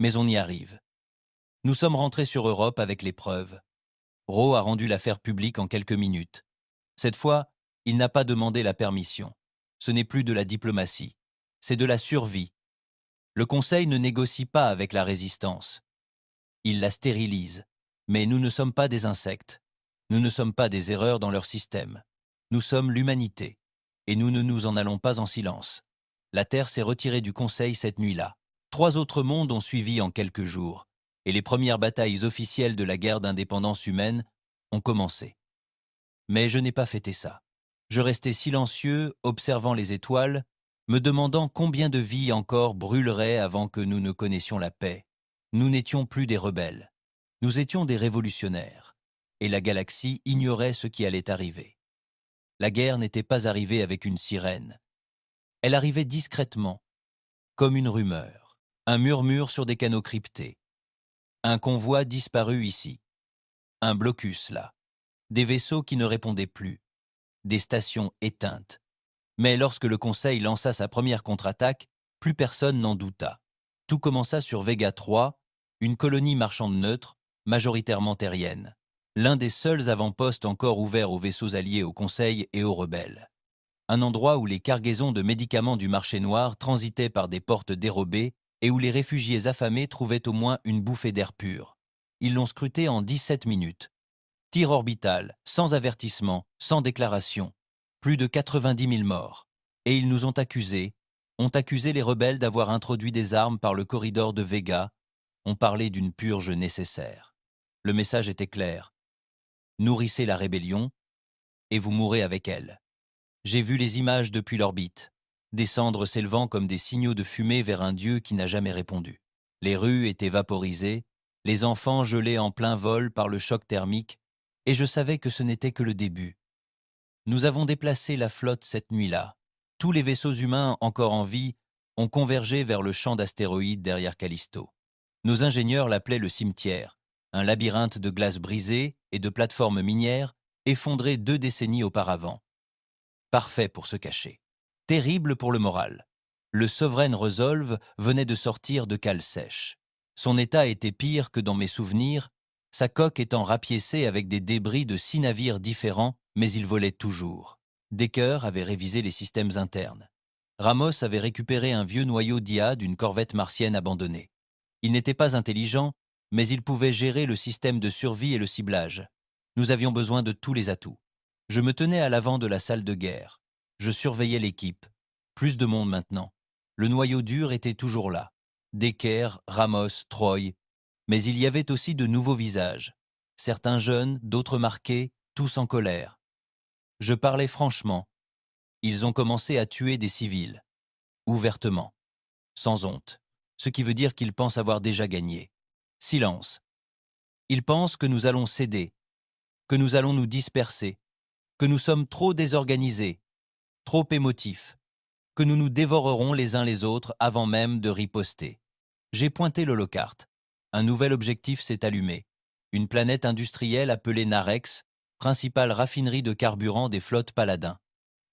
Mais on y arrive. Nous sommes rentrés sur Europe avec les preuves. Rowe a rendu l'affaire publique en quelques minutes. Cette fois, il n'a pas demandé la permission. Ce n'est plus de la diplomatie. C'est de la survie. Le Conseil ne négocie pas avec la résistance. Il la stérilise. Mais nous ne sommes pas des insectes. Nous ne sommes pas des erreurs dans leur système. Nous sommes l'humanité. Et nous ne nous en allons pas en silence. La Terre s'est retirée du Conseil cette nuit-là. 3 autres mondes ont suivi en quelques jours. Et les premières batailles officielles de la guerre d'indépendance humaine ont commencé. Mais je n'ai pas fêté ça. Je restais silencieux, observant les étoiles, me demandant combien de vies encore brûleraient avant que nous ne connaissions la paix. Nous n'étions plus des rebelles. Nous étions des révolutionnaires. Et la galaxie ignorait ce qui allait arriver. La guerre n'était pas arrivée avec une sirène. Elle arrivait discrètement, comme une rumeur, un murmure sur des canaux cryptés. Un convoi disparu ici. Un blocus là. Des vaisseaux qui ne répondaient plus. Des stations éteintes. Mais lorsque le Conseil lança sa première contre-attaque, plus personne n'en douta. Tout commença sur Vega 3, une colonie marchande neutre, majoritairement terrienne. L'un des seuls avant-postes encore ouverts aux vaisseaux alliés au Conseil et aux rebelles. Un endroit où les cargaisons de médicaments du marché noir transitaient par des portes dérobées et où les réfugiés affamés trouvaient au moins une bouffée d'air pur. Ils l'ont scruté en 17 minutes. Tir orbital, sans avertissement, sans déclaration. Plus de 90 000 morts. Et ils nous ont accusé les rebelles d'avoir introduit des armes par le corridor de Vega, ont parlé d'une purge nécessaire. Le message était clair. Nourrissez la rébellion, et vous mourrez avec elle. J'ai vu les images depuis l'orbite, des cendres s'élevant comme des signaux de fumée vers un dieu qui n'a jamais répondu. Les rues étaient vaporisées, les enfants gelés en plein vol par le choc thermique, et je savais que ce n'était que le début. Nous avons déplacé la flotte cette nuit-là. Tous les vaisseaux humains encore en vie ont convergé vers le champ d'astéroïdes derrière Callisto. Nos ingénieurs l'appelaient le cimetière, un labyrinthe de glace brisée et de plateformes minières effondrées 2 décennies auparavant. Parfait pour se cacher. Terrible pour le moral. Le Sovereign Resolve venait de sortir de cale sèche. Son état était pire que dans mes souvenirs, sa coque étant rapiécée avec des débris de 6 navires différents, mais il volait toujours. Decker avait révisé les systèmes internes. Ramos avait récupéré un vieux noyau d'IA d'une corvette martienne abandonnée. Il n'était pas intelligent, mais il pouvait gérer le système de survie et le ciblage. Nous avions besoin de tous les atouts. Je me tenais à l'avant de la salle de guerre. Je surveillais l'équipe. Plus de monde maintenant. Le noyau dur était toujours là. Decker, Ramos, Troy. Mais il y avait aussi de nouveaux visages. Certains jeunes, d'autres marqués, tous en colère. Je parlais franchement. Ils ont commencé à tuer des civils. Ouvertement. Sans honte. Ce qui veut dire qu'ils pensent avoir déjà gagné. Silence. Ils pensent que nous allons céder, que nous allons nous disperser, que nous sommes trop désorganisés, trop émotifs. que nous nous dévorerons les uns les autres avant même de riposter. J'ai pointé le Lockhart. Un nouvel objectif s'est allumé. Une planète industrielle appelée Narex, principale raffinerie de carburant des flottes Paladins.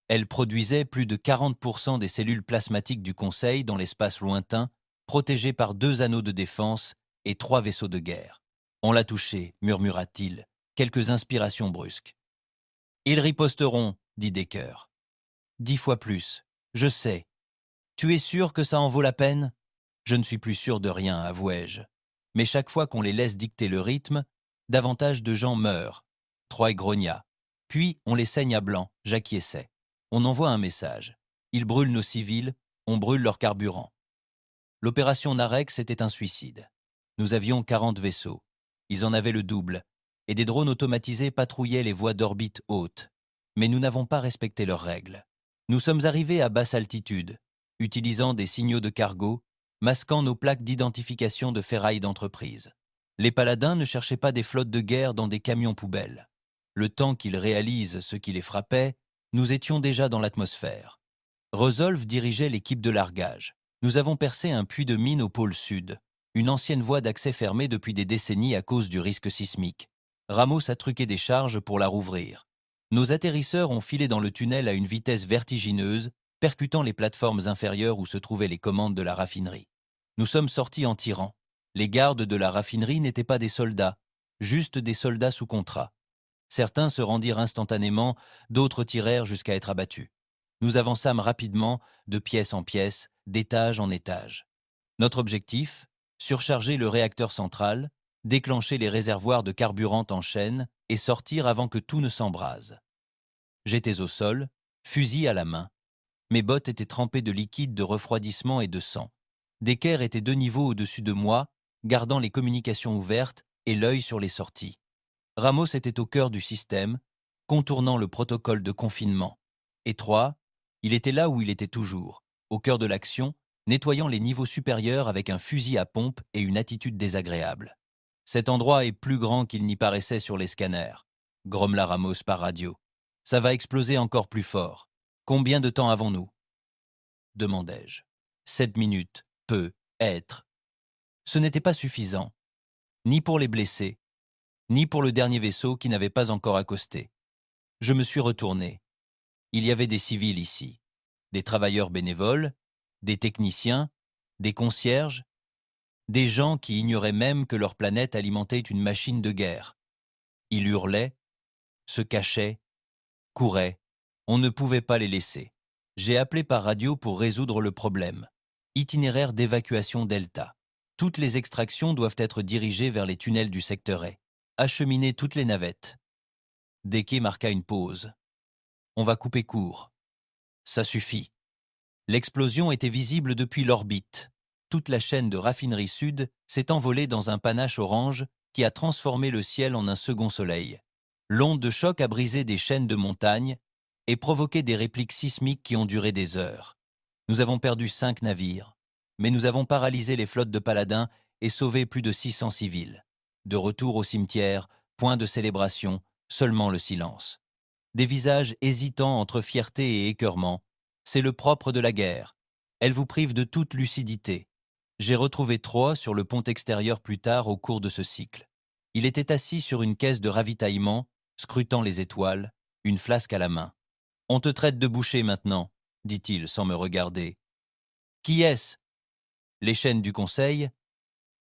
Elle produisait plus de 40% des cellules plasmatiques du Conseil dans l'espace lointain, protégées par 2 anneaux de défense et 3 vaisseaux de guerre. On l'a touché, murmura-t-il, quelques inspirations brusques. Ils riposteront, dit Decker. 10 fois plus, je sais. Tu es sûr que ça en vaut la peine ? Je ne suis plus sûr de rien, avouai-je. Mais chaque fois qu'on les laisse dicter le rythme, davantage de gens meurent. Troy grogna. Puis on les saigne à blanc, j'acquiesçai. On envoie un message. Ils brûlent nos civils, on brûle leur carburant. L'opération Narex était un suicide. Nous avions 40 vaisseaux. Ils en avaient le double, et des drones automatisés patrouillaient les voies d'orbite hautes. Mais nous n'avons pas respecté leurs règles. Nous sommes arrivés à basse altitude, utilisant des signaux de cargo, masquant nos plaques d'identification de ferraille d'entreprise. Les paladins ne cherchaient pas des flottes de guerre dans des camions poubelles. Le temps qu'ils réalisent ce qui les frappait, nous étions déjà dans l'atmosphère. Resolve dirigeait l'équipe de largage. Nous avons percé un puits de mine au pôle sud, une ancienne voie d'accès fermée depuis des décennies à cause du risque sismique. Ramos a truqué des charges pour la rouvrir. Nos atterrisseurs ont filé dans le tunnel à une vitesse vertigineuse, percutant les plateformes inférieures où se trouvaient les commandes de la raffinerie. Nous sommes sortis en tirant. Les gardes de la raffinerie n'étaient pas des soldats, juste des soldats sous contrat. Certains se rendirent instantanément, d'autres tirèrent jusqu'à être abattus. Nous avançâmes rapidement, de pièce en pièce, d'étage en étage. Notre objectif, surcharger le réacteur central, déclencher les réservoirs de carburant en chaîne et sortir avant que tout ne s'embrase. J'étais au sol, fusil à la main. Mes bottes étaient trempées de liquide de refroidissement et de sang. Decker était 2 niveaux au-dessus de moi, gardant les communications ouvertes et l'œil sur les sorties. Ramos était au cœur du système, contournant le protocole de confinement. Étroit, il était là où il était toujours, au cœur de l'action, nettoyant les niveaux supérieurs avec un fusil à pompe et une attitude désagréable. Cet endroit est plus grand qu'il n'y paraissait sur les scanners, grommela Ramos par radio. Ça va exploser encore plus fort. Combien de temps avons-nous ? Demandai-je. 7 minutes, peut être. Ce n'était pas suffisant, ni pour les blessés, ni pour le dernier vaisseau qui n'avait pas encore accosté. Je me suis retourné. Il y avait des civils ici, des travailleurs bénévoles, des techniciens, des concierges, des gens qui ignoraient même que leur planète alimentait une machine de guerre. Ils hurlaient, se cachaient, couraient. On ne pouvait pas les laisser. J'ai appelé par radio pour résoudre le problème. Itinéraire d'évacuation Delta. Toutes les extractions doivent être dirigées vers les tunnels du secteur A. Acheminer toutes les navettes. Decker marqua une pause. On va couper court. Ça suffit. L'explosion était visible depuis l'orbite. Toute la chaîne de raffinerie sud s'est envolée dans un panache orange qui a transformé le ciel en un second soleil. L'onde de choc a brisé des chaînes de montagnes et provoqué des répliques sismiques qui ont duré des heures. Nous avons perdu 5 navires, mais nous avons paralysé les flottes de paladins et sauvé plus de 600 civils. De retour au cimetière, point de célébration, seulement le silence. Des visages hésitants entre fierté et écœurement. C'est le propre de la guerre. Elle vous prive de toute lucidité. J'ai retrouvé Troy sur le pont extérieur plus tard au cours de ce cycle. Il était assis sur une caisse de ravitaillement, scrutant les étoiles, une flasque à la main. « On te traite de boucher maintenant », dit-il sans me regarder. « Qui est-ce » ? Les chaînes du Conseil,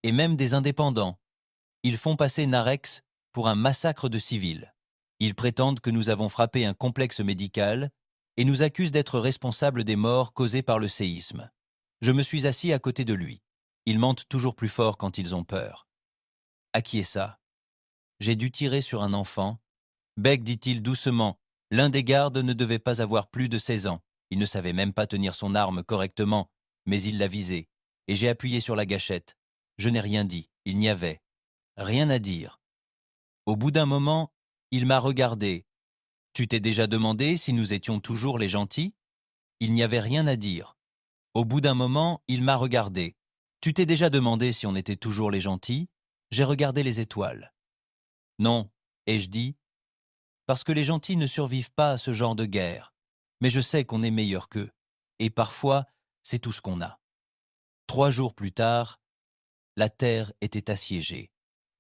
et même des indépendants. Ils font passer Narex pour un massacre de civils. Ils prétendent que nous avons frappé un complexe médical et nous accusent d'être responsables des morts causées par le séisme. Je me suis assis à côté de lui. Ils mentent toujours plus fort quand ils ont peur. À qui est ça ? J'ai dû tirer sur un enfant. Beck, dit-il doucement, l'un des gardes ne devait pas avoir plus de 16 ans. Il ne savait même pas tenir son arme correctement, mais il l'a visé. Et j'ai appuyé sur la gâchette. Je n'ai rien dit, il n'y avait rien à dire. Au bout d'un moment, il m'a regardé. « Tu t'es déjà demandé si nous étions toujours les gentils ?» Il n'y avait rien à dire. Au bout d'un moment, il m'a regardé. « Tu t'es déjà demandé si on était toujours les gentils ?» J'ai regardé les étoiles. « Non, ai-je dit, parce que les gentils ne survivent pas à ce genre de guerre. Mais je sais qu'on est meilleur qu'eux. et parfois, c'est tout ce qu'on a. 3 jours plus tard, la Terre était assiégée.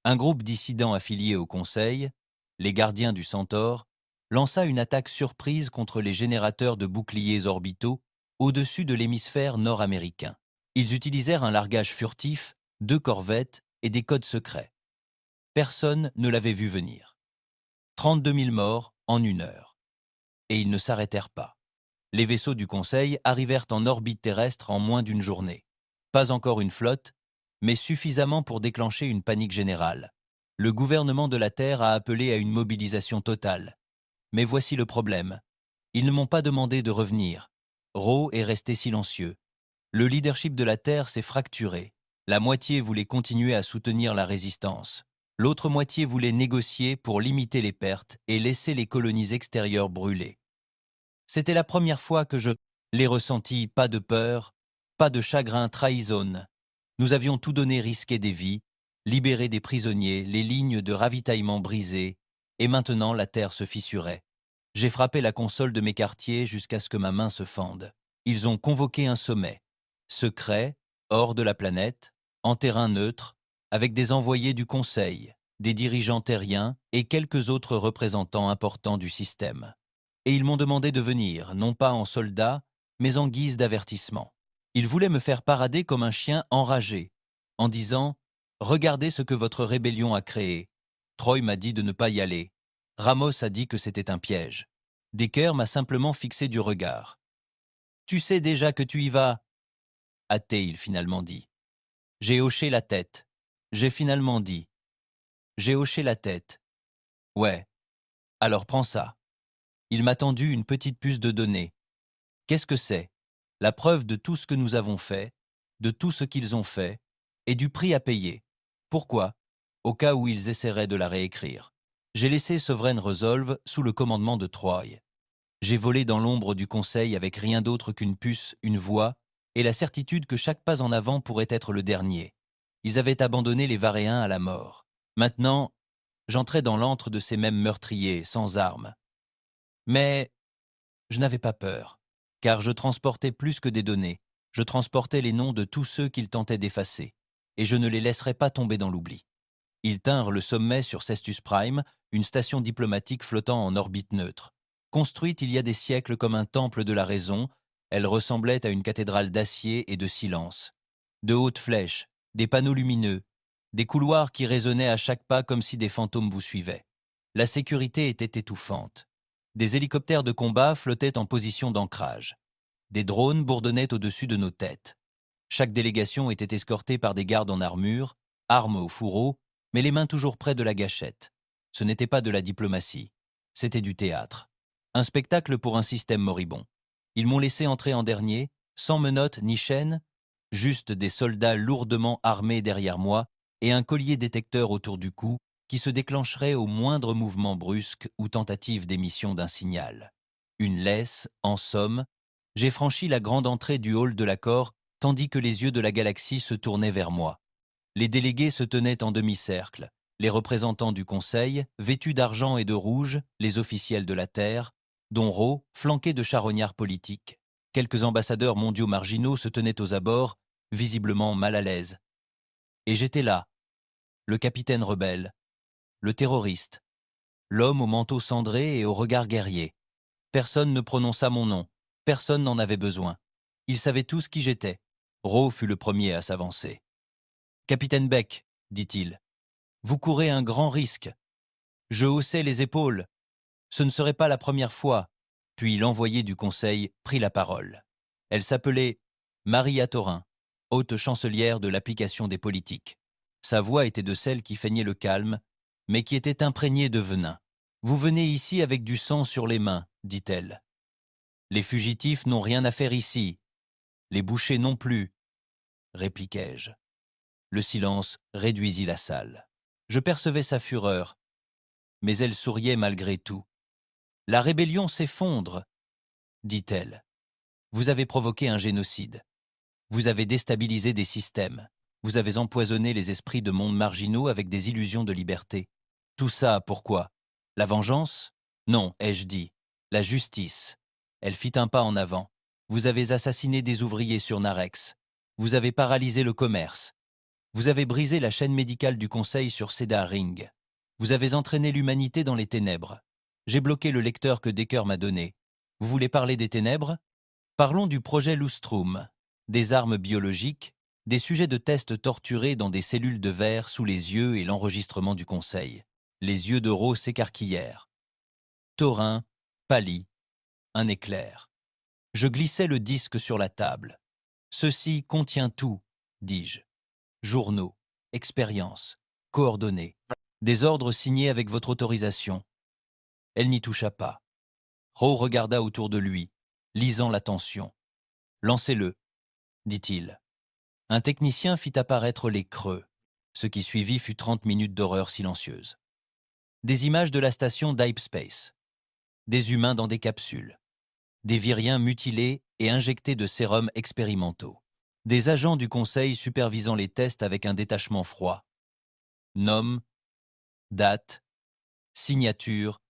Un groupe dissidents affilié au Conseil, les gardiens du Centaure, lança une attaque surprise contre les générateurs de boucliers orbitaux au-dessus de l'hémisphère nord-américain. Ils utilisèrent un largage furtif, 2 corvettes et des codes secrets. Personne ne l'avait vu venir. 32 000 morts en 1 heure. Et ils ne s'arrêtèrent pas. Les vaisseaux du Conseil arrivèrent en orbite terrestre en moins d'1 journée. Pas encore une flotte, mais suffisamment pour déclencher une panique générale. Le gouvernement de la Terre a appelé à une mobilisation totale. Mais voici le problème. Ils ne m'ont pas demandé de revenir. Ro est resté silencieux. Le leadership de la Terre s'est fracturé. La moitié voulait continuer à soutenir la résistance. L'autre moitié voulait négocier pour limiter les pertes et laisser les colonies extérieures brûler. C'était la première fois que je les ressentis, pas de peur, pas de chagrin trahison. Nous avions tout donné, risqué des vies, libéré des prisonniers, les lignes de ravitaillement brisées, et maintenant la terre se fissurait. J'ai frappé la console de mes quartiers jusqu'à ce que ma main se fende. Ils ont convoqué un sommet, secret, hors de la planète, en terrain neutre, avec des envoyés du Conseil, des dirigeants terriens et quelques autres représentants importants du système. Et ils m'ont demandé de venir, non pas en soldat, mais en guise d'avertissement. Ils voulaient me faire parader comme un chien enragé, en disant « Regardez ce que votre rébellion a créé. Troy m'a dit de ne pas y aller. Ramos a dit que c'était un piège. Decker m'a simplement fixé du regard. Tu sais déjà que tu y vas ?» A-t-il finalement dit. J'ai hoché la tête. J'ai finalement dit. J'ai hoché la tête. Ouais. Alors prends ça. Il m'a tendu une petite puce de données. Qu'est-ce que c'est? La preuve de tout ce que nous avons fait, de tout ce qu'ils ont fait, et du prix à payer. Pourquoi? Au cas où ils essaieraient de la réécrire. J'ai laissé Sovereign Resolve sous le commandement de Troy. J'ai volé dans l'ombre du Conseil avec rien d'autre qu'une puce, une voix, et la certitude que chaque pas en avant pourrait être le dernier. Ils avaient abandonné les Varéens à la mort. Maintenant, j'entrais dans l'antre de ces mêmes meurtriers, sans armes. Mais je n'avais pas peur, car je transportais plus que des données, je transportais les noms de tous ceux qu'ils tentaient d'effacer, et je ne les laisserais pas tomber dans l'oubli. Ils tinrent le sommet sur Cestus Prime, une station diplomatique flottant en orbite neutre. Construite il y a des siècles comme un temple de la raison, elle ressemblait à une cathédrale d'acier et de silence. De hautes flèches, des panneaux lumineux, des couloirs qui résonnaient à chaque pas comme si des fantômes vous suivaient. La sécurité était étouffante. Des hélicoptères de combat flottaient en position d'ancrage. Des drones bourdonnaient au-dessus de nos têtes. Chaque délégation était escortée par des gardes en armure, armes au fourreau, mais les mains toujours près de la gâchette. Ce n'était pas de la diplomatie, c'était du théâtre. Un spectacle pour un système moribond. Ils m'ont laissé entrer en dernier, sans menottes ni chaînes, juste des soldats lourdement armés derrière moi et un collier détecteur autour du cou qui se déclencherait au moindre mouvement brusque ou tentative d'émission d'un signal. Une laisse, en somme, j'ai franchi la grande entrée du hall de l'accord tandis que les yeux de la galaxie se tournaient vers moi. Les délégués se tenaient en demi-cercle, les représentants du Conseil, vêtus d'argent et de rouge, les officiels de la Terre, dont Ro, flanqués de charognards politiques. Quelques ambassadeurs mondiaux marginaux se tenaient aux abords, visiblement mal à l'aise. Et j'étais là, le capitaine rebelle, le terroriste, l'homme au manteau cendré et au regard guerrier. Personne ne prononça mon nom, personne n'en avait besoin. Ils savaient tous qui j'étais. Ro fut le premier à s'avancer. « Capitaine Beck, dit-il, vous courez un grand risque. » Je haussai les épaules. Ce ne serait pas la première fois. Puis l'envoyé du Conseil prit la parole. Elle s'appelait Maria Thorin, haute chancelière de l'application des politiques. Sa voix était de celle qui feignait le calme, mais qui était imprégnée de venin. « Vous venez ici avec du sang sur les mains, dit-elle. Les fugitifs n'ont rien à faire ici. Les bouchers non plus, répliquai-je. Le silence réduisit la salle. Je percevais sa fureur, mais elle souriait malgré tout. « La rébellion s'effondre, dit-elle. Vous avez provoqué un génocide. Vous avez déstabilisé des systèmes. Vous avez empoisonné les esprits de mondes marginaux avec des illusions de liberté. Tout ça, pourquoi? La vengeance? Non, ai-je dit. La justice. » Elle fit un pas en avant. Vous avez assassiné des ouvriers sur Narex. Vous avez paralysé le commerce. Vous avez brisé la chaîne médicale du Conseil sur Cedar Ring. Vous avez entraîné l'humanité dans les ténèbres. J'ai bloqué le lecteur que Decker m'a donné. Vous voulez parler des ténèbres? Parlons du projet Lustrum, des armes biologiques, des sujets de tests torturés dans des cellules de verre sous les yeux et l'enregistrement du Conseil. Les yeux de Ro s'écarquillèrent. Thorin pâlit, un éclair. Je glissai le disque sur la table. Ceci contient tout, dis-je. Journaux, expériences, coordonnées, des ordres signés avec votre autorisation. Elle n'y toucha pas. Ro regarda autour de lui, lisant l'attention. Lancez-le, dit-il. Un technicien fit apparaître les creux. Ce qui suivit fut 30 minutes d'horreur silencieuse. Des images de la station Deep Space. Des humains dans des capsules. Des viriens mutilés et injectés de sérums expérimentaux. Des agents du Conseil supervisant les tests avec un détachement froid. Nom, date, signature,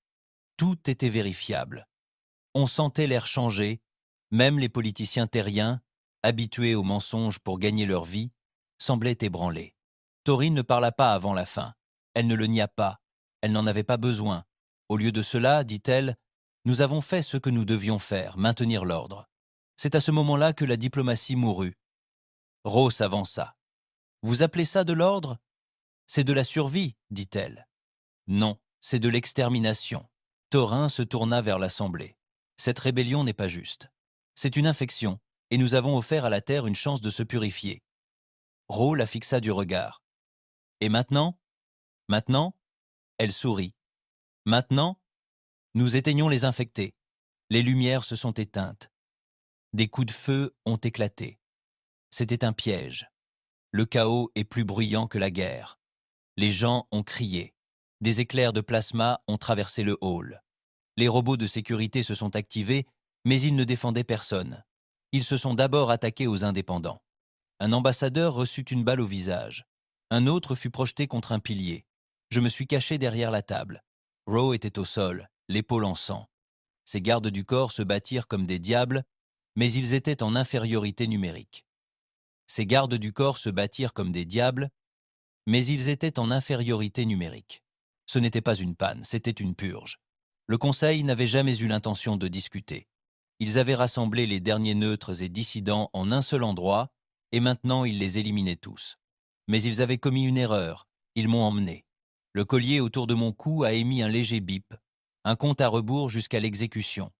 tout était vérifiable. On sentait l'air changer, même les politiciens terriens, habitués aux mensonges pour gagner leur vie, semblaient ébranlés. Taurine ne parla pas avant la fin. Elle ne le nia pas. Elle n'en avait pas besoin. Au lieu de cela, dit-elle, nous avons fait ce que nous devions faire, maintenir l'ordre. C'est à ce moment-là que la diplomatie mourut. Ro s'avança. Vous appelez ça de l'ordre? C'est de la survie, dit-elle. Non, c'est de l'extermination. Thorin se tourna vers l'Assemblée. Cette rébellion n'est pas juste. C'est une infection, et nous avons offert à la Terre une chance de se purifier. Ro la fixa du regard. Et maintenant? Maintenant? Elle sourit. Maintenant? Nous éteignons les infectés. Les lumières se sont éteintes. Des coups de feu ont éclaté. C'était un piège. Le chaos est plus bruyant que la guerre. Les gens ont crié. Des éclairs de plasma ont traversé le hall. Les robots de sécurité se sont activés, mais ils ne défendaient personne. Ils se sont d'abord attaqués aux indépendants. Un ambassadeur reçut une balle au visage. Un autre fut projeté contre un pilier. Je me suis caché derrière la table. Ro était au sol, l'épaule en sang. Ses gardes du corps se battirent comme des diables, mais ils étaient en infériorité numérique. Ses gardes du corps se battirent comme des diables, mais ils étaient en infériorité numérique. Ce n'était pas une panne, c'était une purge. Le Conseil n'avait jamais eu l'intention de discuter. Ils avaient rassemblé les derniers neutres et dissidents en un seul endroit, et maintenant ils les éliminaient tous. Mais ils avaient commis une erreur, ils m'ont emmené. Le collier autour de mon cou a émis un léger bip, un compte à rebours jusqu'à l'exécution.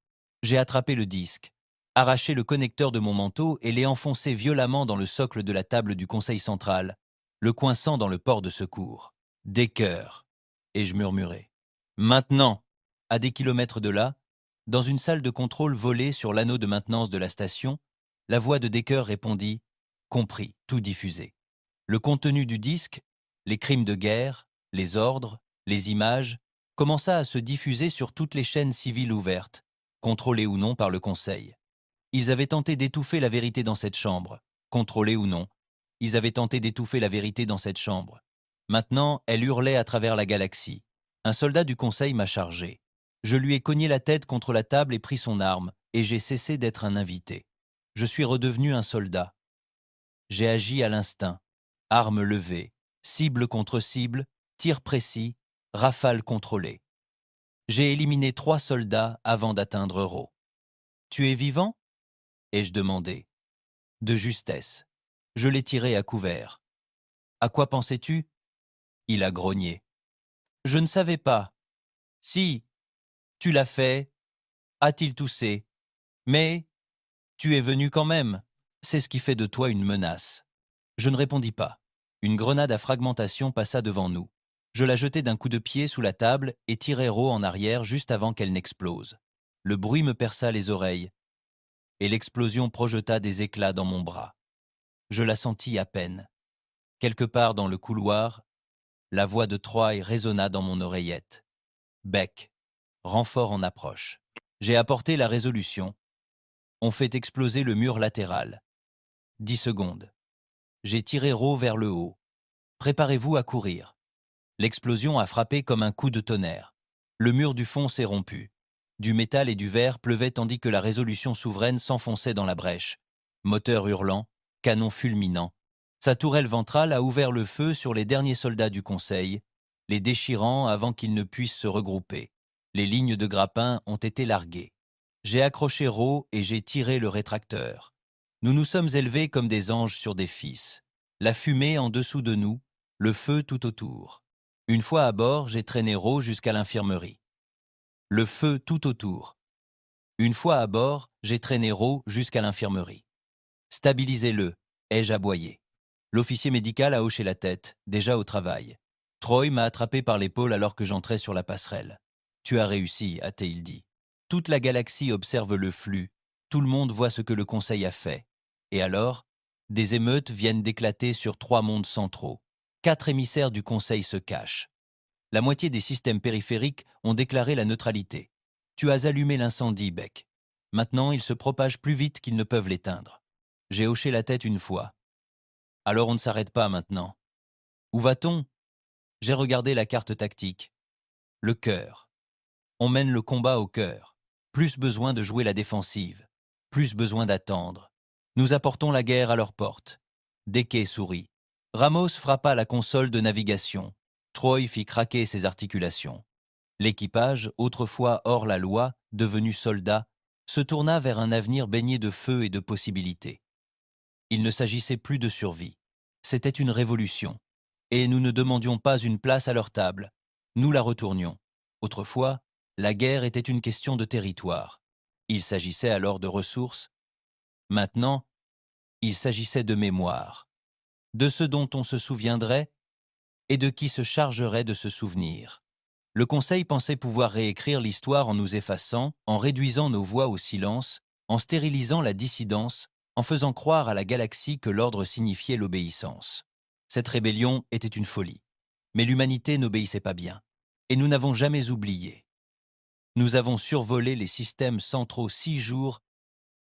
J'ai attrapé le disque, arraché le connecteur de mon manteau et l'ai enfoncé violemment dans le socle de la table du Conseil central, le coinçant dans le port de secours. Des cœurs. Et je murmurai. Maintenant, à des kilomètres de là, dans une salle de contrôle volée sur l'anneau de maintenance de la station, la voix de Decker répondit « Compris, tout diffusé ». Le contenu du disque, les crimes de guerre, les ordres, les images, commença à se diffuser sur toutes les chaînes civiles ouvertes, contrôlées ou non par le Conseil. Ils avaient tenté d'étouffer la vérité dans cette chambre, contrôlée ou non. Ils avaient tenté d'étouffer la vérité dans cette chambre. Maintenant, elle hurlait à travers la galaxie. Un soldat du Conseil m'a chargé. Je lui ai cogné la tête contre la table et pris son arme, et j'ai cessé d'être un invité. Je suis redevenu un soldat. J'ai agi à l'instinct. Arme levée, cible contre cible, tir précis, rafale contrôlée. J'ai éliminé 3 soldats avant d'atteindre Ro. « Tu es vivant ?» ai-je demandé. De justesse. Je l'ai tiré à couvert. « À quoi pensais-tu » Il a grogné. « Je ne savais pas. »« Si, tu l'as fait. » A-t-il toussé. « Mais, tu es venu quand même. C'est ce qui fait de toi une menace. » Je ne répondis pas. Une grenade à fragmentation passa devant nous. Je la jetai d'un coup de pied sous la table et tirai Ro en arrière juste avant qu'elle n'explose. Le bruit me perça les oreilles, et l'explosion projeta des éclats dans mon bras. Je la sentis à peine. Quelque part dans le couloir, la voix de Troy résonna dans mon oreillette. Beck, renfort en approche. J'ai apporté la résolution. On fait exploser le mur latéral. 10 secondes. J'ai tiré Ro vers le haut. Préparez-vous à courir. L'explosion a frappé comme un coup de tonnerre. Le mur du fond s'est rompu. Du métal et du verre pleuvaient tandis que la résolution souveraine s'enfonçait dans la brèche. Moteur hurlant, canon fulminant. Sa tourelle ventrale a ouvert le feu sur les derniers soldats du Conseil, les déchirant avant qu'ils ne puissent se regrouper. Les lignes de grappins ont été larguées. J'ai accroché Roe et j'ai tiré le rétracteur. Nous nous sommes élevés comme des anges sur des fils. La fumée en dessous de nous, le feu tout autour. Une fois à bord, j'ai traîné Roe jusqu'à l'infirmerie. Le feu tout autour. Une fois à bord, j'ai traîné Roe jusqu'à l'infirmerie. Stabilisez-le, ai-je aboyé. L'officier médical a hoché la tête, déjà au travail. Troy m'a attrapé par l'épaule alors que j'entrais sur la passerelle. Tu as réussi, a-t-il dit. Toute la galaxie observe le flux, tout le monde voit ce que le Conseil a fait. Et alors, des émeutes viennent d'éclater sur 3 mondes centraux. 4 émissaires du Conseil se cachent. La moitié des systèmes périphériques ont déclaré la neutralité. Tu as allumé l'incendie, Beck. Maintenant, il se propage plus vite qu'ils ne peuvent l'éteindre. J'ai hoché la tête une fois. Alors on ne s'arrête pas maintenant. Où va-t-on? J'ai regardé la carte tactique. Le cœur. On mène le combat au cœur. Plus besoin de jouer la défensive. Plus besoin d'attendre. Nous apportons la guerre à leur porte. Deke sourit. Ramos frappa la console de navigation. Troy fit craquer ses articulations. L'équipage, autrefois hors la loi, devenu soldat, se tourna vers un avenir baigné de feu et de possibilités. Il ne s'agissait plus de survie. C'était une révolution. Et nous ne demandions pas une place à leur table. Nous la retournions. Autrefois, la guerre était une question de territoire. Il s'agissait alors de ressources. Maintenant, il s'agissait de mémoire. De ce dont on se souviendrait et de qui se chargerait de se souvenir. Le Conseil pensait pouvoir réécrire l'histoire en nous effaçant, en réduisant nos voix au silence, en stérilisant la dissidence, en faisant croire à la galaxie que l'ordre signifiait l'obéissance. Cette rébellion était une folie. Mais l'humanité n'obéissait pas bien. Et nous n'avons jamais oublié. Nous avons survolé les systèmes centraux 6 jours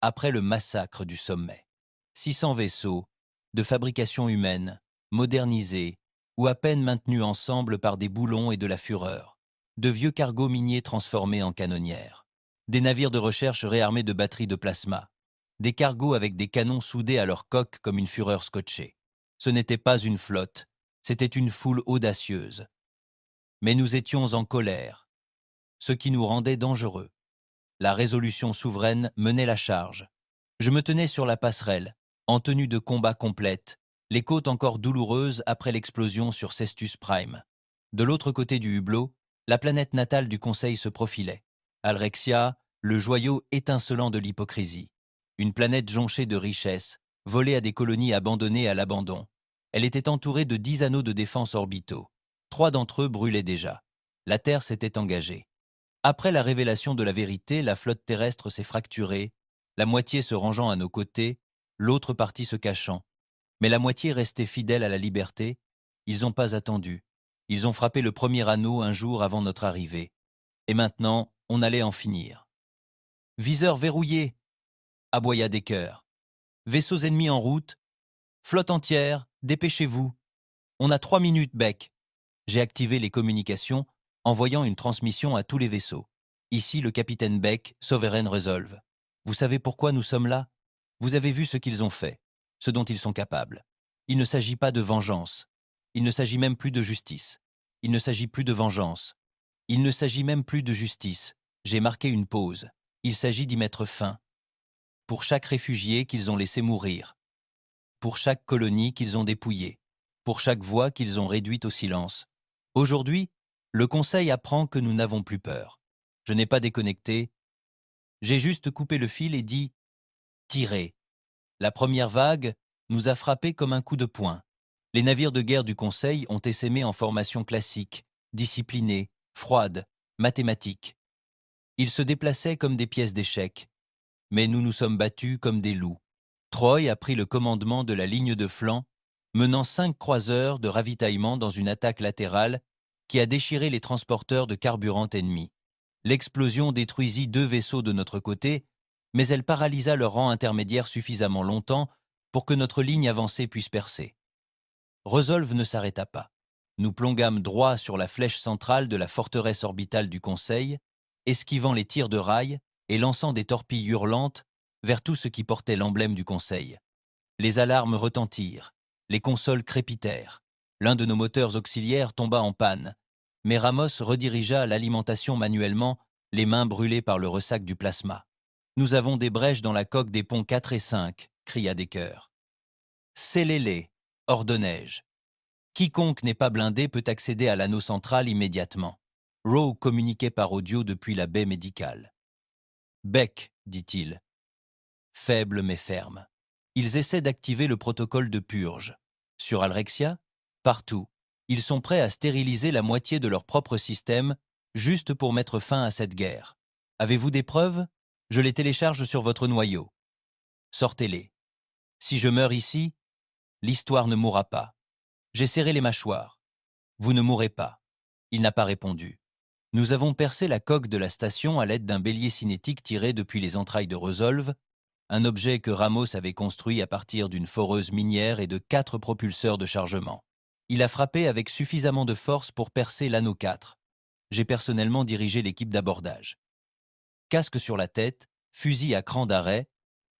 après le massacre du sommet. 600 vaisseaux, de fabrication humaine, modernisés, ou à peine maintenus ensemble par des boulons et de la fureur, de vieux cargos miniers transformés en canonnières, des navires de recherche réarmés de batteries de plasma, des cargos avec des canons soudés à leur coque comme une fureur scotchée. Ce n'était pas une flotte, c'était une foule audacieuse. Mais nous étions en colère, ce qui nous rendait dangereux. La résolution souveraine menait la charge. Je me tenais sur la passerelle, en tenue de combat complète, les côtes encore douloureuses après l'explosion sur Cestus Prime. De l'autre côté du hublot, la planète natale du Conseil se profilait. Alrexia, le joyau étincelant de l'hypocrisie. Une planète jonchée de richesses, volée à des colonies abandonnées à l'abandon. Elle était entourée de 10 anneaux de défense orbitaux. 3 d'entre eux brûlaient déjà. La Terre s'était engagée. Après la révélation de la vérité, la flotte terrestre s'est fracturée, la moitié se rangeant à nos côtés, l'autre partie se cachant. Mais la moitié restait fidèle à la liberté. Ils n'ont pas attendu. Ils ont frappé le premier anneau un jour avant notre arrivée. Et maintenant, on allait en finir. Viseur verrouillé, aboya Decker. Vaisseaux ennemis en route. Flotte entière, dépêchez-vous. On a 3 minutes, Beck. J'ai activé les communications, envoyant une transmission à tous les vaisseaux. Ici le capitaine Beck, Sovereign Resolve. Vous savez pourquoi nous sommes là? Vous avez vu ce qu'ils ont fait, ce dont ils sont capables. Il ne s'agit pas de vengeance. Il ne s'agit même plus de justice. Il ne s'agit plus de vengeance. Il ne s'agit même plus de justice. J'ai marqué une pause. Il s'agit d'y mettre fin. Pour chaque réfugié qu'ils ont laissé mourir. Pour chaque colonie qu'ils ont dépouillée. Pour chaque voix qu'ils ont réduite au silence. Aujourd'hui, le Conseil apprend que nous n'avons plus peur. Je n'ai pas déconnecté. J'ai juste coupé le fil et dit « Tirez ». La première vague nous a frappés comme un coup de poing. Les navires de guerre du Conseil ont essaimé en formation classique, disciplinée, froide, mathématique. Ils se déplaçaient comme des pièces d'échecs. Mais nous nous sommes battus comme des loups. Troy a pris le commandement de la ligne de flanc, menant 5 croiseurs de ravitaillement dans une attaque latérale qui a déchiré les transporteurs de carburant ennemis. L'explosion détruisit 2 vaisseaux de notre côté, mais elle paralysa leur rang intermédiaire suffisamment longtemps pour que notre ligne avancée puisse percer. Resolve ne s'arrêta pas. Nous plongâmes droit sur la flèche centrale de la forteresse orbitale du Conseil, esquivant les tirs de rail et lançant des torpilles hurlantes vers tout ce qui portait l'emblème du Conseil. Les alarmes retentirent, les consoles crépitèrent. L'un de nos moteurs auxiliaires tomba en panne, mais Ramos redirigea l'alimentation manuellement, les mains brûlées par le ressac du plasma. « Nous avons des brèches dans la coque des ponts 4 et 5, cria Decker. « Scellez-les, ordonnai-je. Quiconque n'est pas blindé peut accéder à l'anneau central immédiatement. » Rowe communiquait par audio depuis la baie médicale. « Beck, dit-il. Faible mais ferme. Ils essaient d'activer le protocole de purge. Sur Alrexia, partout. Ils sont prêts à stériliser la moitié de leur propre système, juste pour mettre fin à cette guerre. Avez-vous des preuves? Je les télécharge sur votre noyau. Sortez-les. Si je meurs ici, l'histoire ne mourra pas. J'ai serré les mâchoires. Vous ne mourrez pas. Il n'a pas répondu. Nous avons percé la coque de la station à l'aide d'un bélier cinétique tiré depuis les entrailles de Resolve, un objet que Ramos avait construit à partir d'une foreuse minière et de 4 propulseurs de chargement. Il a frappé avec suffisamment de force pour percer l'anneau 4. J'ai personnellement dirigé l'équipe d'abordage. Casque sur la tête, fusil à cran d'arrêt,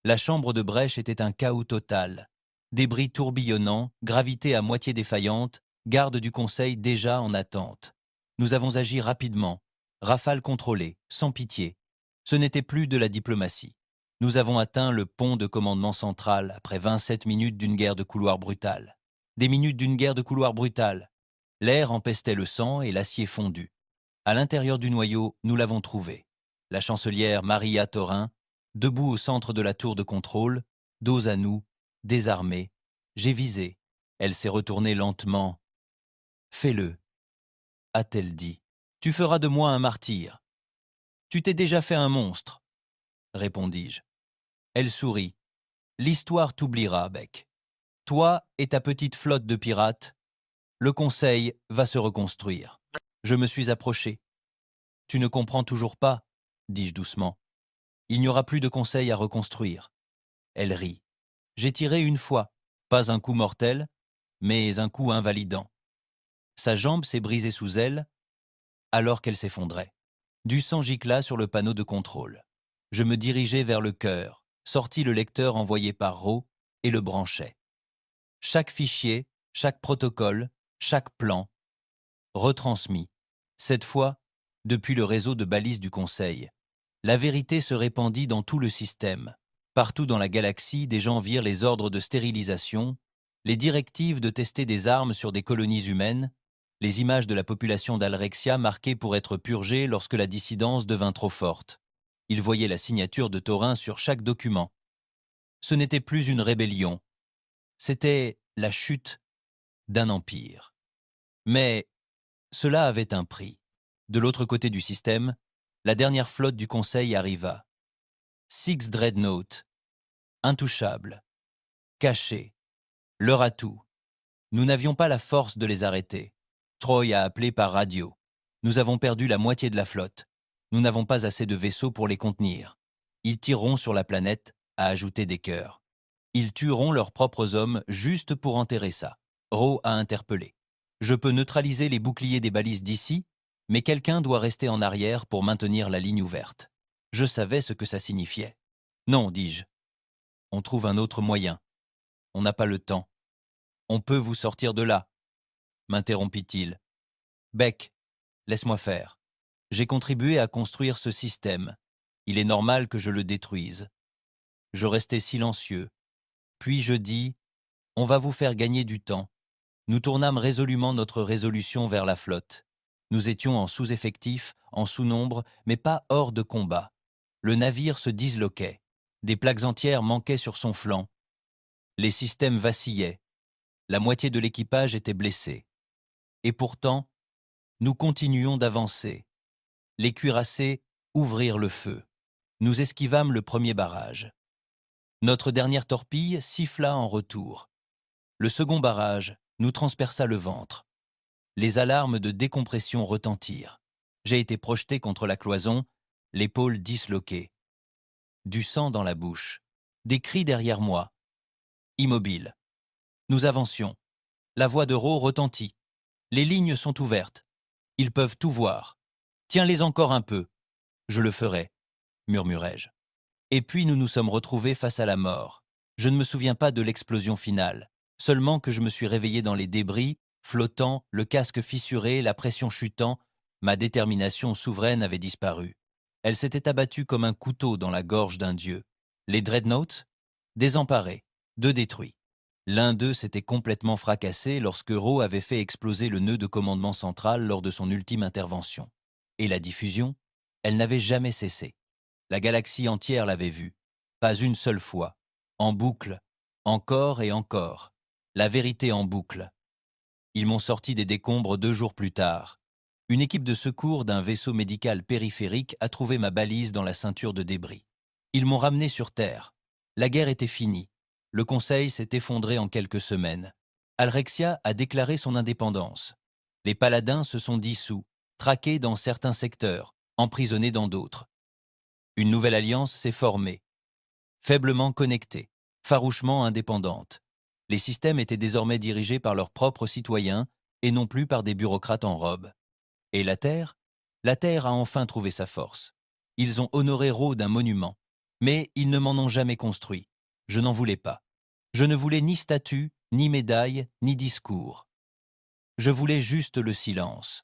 la chambre de brèche était un chaos total. Débris tourbillonnants, gravité à moitié défaillante, garde du Conseil déjà en attente. Nous avons agi rapidement, rafale contrôlée, sans pitié. Ce n'était plus de la diplomatie. Nous avons atteint le pont de commandement central après 27 minutes d'une guerre de couloir brutale. Des minutes d'une guerre de couloir brutale. L'air empestait le sang et l'acier fondu. À l'intérieur du noyau, nous l'avons trouvé. La chancelière Maria Thorin, debout au centre de la tour de contrôle, dos à nous, désarmée. J'ai visé. Elle s'est retournée lentement. « Fais-le », a-t-elle dit. « Tu feras de moi un martyr. »« Tu t'es déjà fait un monstre, » répondis-je. Elle sourit. « L'histoire t'oubliera, Beck. Toi et ta petite flotte de pirates, le Conseil va se reconstruire. » Je me suis approché. « Tu ne comprends toujours pas, » dis-je doucement. « Il n'y aura plus de Conseil à reconstruire. » Elle rit. J'ai tiré une fois, pas un coup mortel, mais un coup invalidant. Sa jambe s'est brisée sous elle, alors qu'elle s'effondrait. Du sang gicla sur le panneau de contrôle. Je me dirigeais vers le cœur, sortis le lecteur envoyé par Rowe et le branchais. Chaque fichier, chaque protocole, chaque plan, retransmis. Cette fois, depuis le réseau de balises du Conseil. La vérité se répandit dans tout le système. Partout dans la galaxie, des gens virent les ordres de stérilisation, les directives de tester des armes sur des colonies humaines, les images de la population d'Alrexia marquées pour être purgées lorsque la dissidence devint trop forte. Ils voyaient la signature de Thorin sur chaque document. Ce n'était plus une rébellion, c'était la chute d'un empire. Mais cela avait un prix. De l'autre côté du système, la dernière flotte du Conseil arriva. 6 dreadnoughts, intouchables, cachés, leur atout. Nous n'avions pas la force de les arrêter. Troy a appelé par radio. Nous avons perdu la moitié de la flotte. Nous n'avons pas assez de vaisseaux pour les contenir. Ils tireront sur la planète, a ajouté Decker. Ils tueront leurs propres hommes juste pour enterrer ça. Rowe a interpellé. Je peux neutraliser les boucliers des balises d'ici, mais quelqu'un doit rester en arrière pour maintenir la ligne ouverte. Je savais ce que ça signifiait. Non, dis-je. On trouve un autre moyen. On n'a pas le temps. On peut vous sortir de là, m'interrompit-il. Beck, laisse-moi faire. J'ai contribué à construire ce système. Il est normal que je le détruise. Je restais silencieux. Puis je dis, on va vous faire gagner du temps. Nous tournâmes résolument notre résolution vers la flotte. Nous étions en sous-effectif, en sous-nombre, mais pas hors de combat. Le navire se disloquait. Des plaques entières manquaient sur son flanc. Les systèmes vacillaient. La moitié de l'équipage était blessée. Et pourtant, nous continuions d'avancer. Les cuirassés ouvrirent le feu. Nous esquivâmes le premier barrage. Notre dernière torpille siffla en retour. Le second barrage nous transperça le ventre. Les alarmes de décompression retentirent. J'ai été projeté contre la cloison, l'épaule disloquée. Du sang dans la bouche. Des cris derrière moi. Immobile. Nous avancions. La voix de Rowe retentit. Les lignes sont ouvertes. Ils peuvent tout voir. Tiens-les encore un peu. Je le ferai, murmurai-je. Et puis nous nous sommes retrouvés face à la mort. Je ne me souviens pas de l'explosion finale, seulement que je me suis réveillé dans les débris, flottant, le casque fissuré, la pression chutant, ma détermination souveraine avait disparu. Elle s'était abattue comme un couteau dans la gorge d'un dieu. Les dreadnoughts? Désemparés, deux détruits. L'un d'eux s'était complètement fracassé lorsque Ro avait fait exploser le nœud de commandement central lors de son ultime intervention. Et la diffusion? Elle n'avait jamais cessé. La galaxie entière l'avait vue. Pas une seule fois. En boucle. Encore et encore. La vérité en boucle. Ils m'ont sorti des décombres 2 jours plus tard. Une équipe de secours d'un vaisseau médical périphérique a trouvé ma balise dans la ceinture de débris. Ils m'ont ramené sur Terre. La guerre était finie. Le Conseil s'est effondré en quelques semaines. Alrexia a déclaré son indépendance. Les paladins se sont dissous, traqués dans certains secteurs, emprisonnés dans d'autres. Une nouvelle alliance s'est formée, faiblement connectée, farouchement indépendante. Les systèmes étaient désormais dirigés par leurs propres citoyens et non plus par des bureaucrates en robe. Et la Terre? La Terre a enfin trouvé sa force. Ils ont honoré Ro d'un monument, mais ils ne m'en ont jamais construit. Je n'en voulais pas. Je ne voulais ni statue, ni médaille, ni discours. Je voulais juste le silence.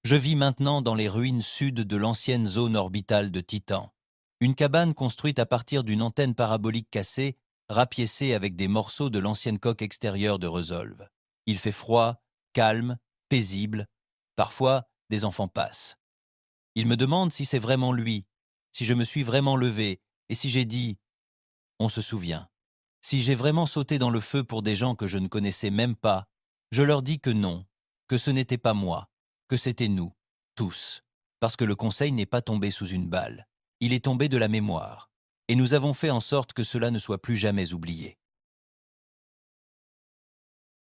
Je vis maintenant dans les ruines sud de l'ancienne zone orbitale de Titan. Une cabane construite à partir d'une antenne parabolique cassée, rapiécée avec des morceaux de l'ancienne coque extérieure de Resolve. Il fait froid, calme, paisible. Parfois, des enfants passent. Il me demande si c'est vraiment lui, si je me suis vraiment levé, et si j'ai dit « on se souvient ». Si j'ai vraiment sauté dans le feu pour des gens que je ne connaissais même pas, je leur dis que non, que ce n'était pas moi, que c'était nous, tous, parce que le Conseil n'est pas tombé sous une balle, il est tombé de la mémoire, et nous avons fait en sorte que cela ne soit plus jamais oublié.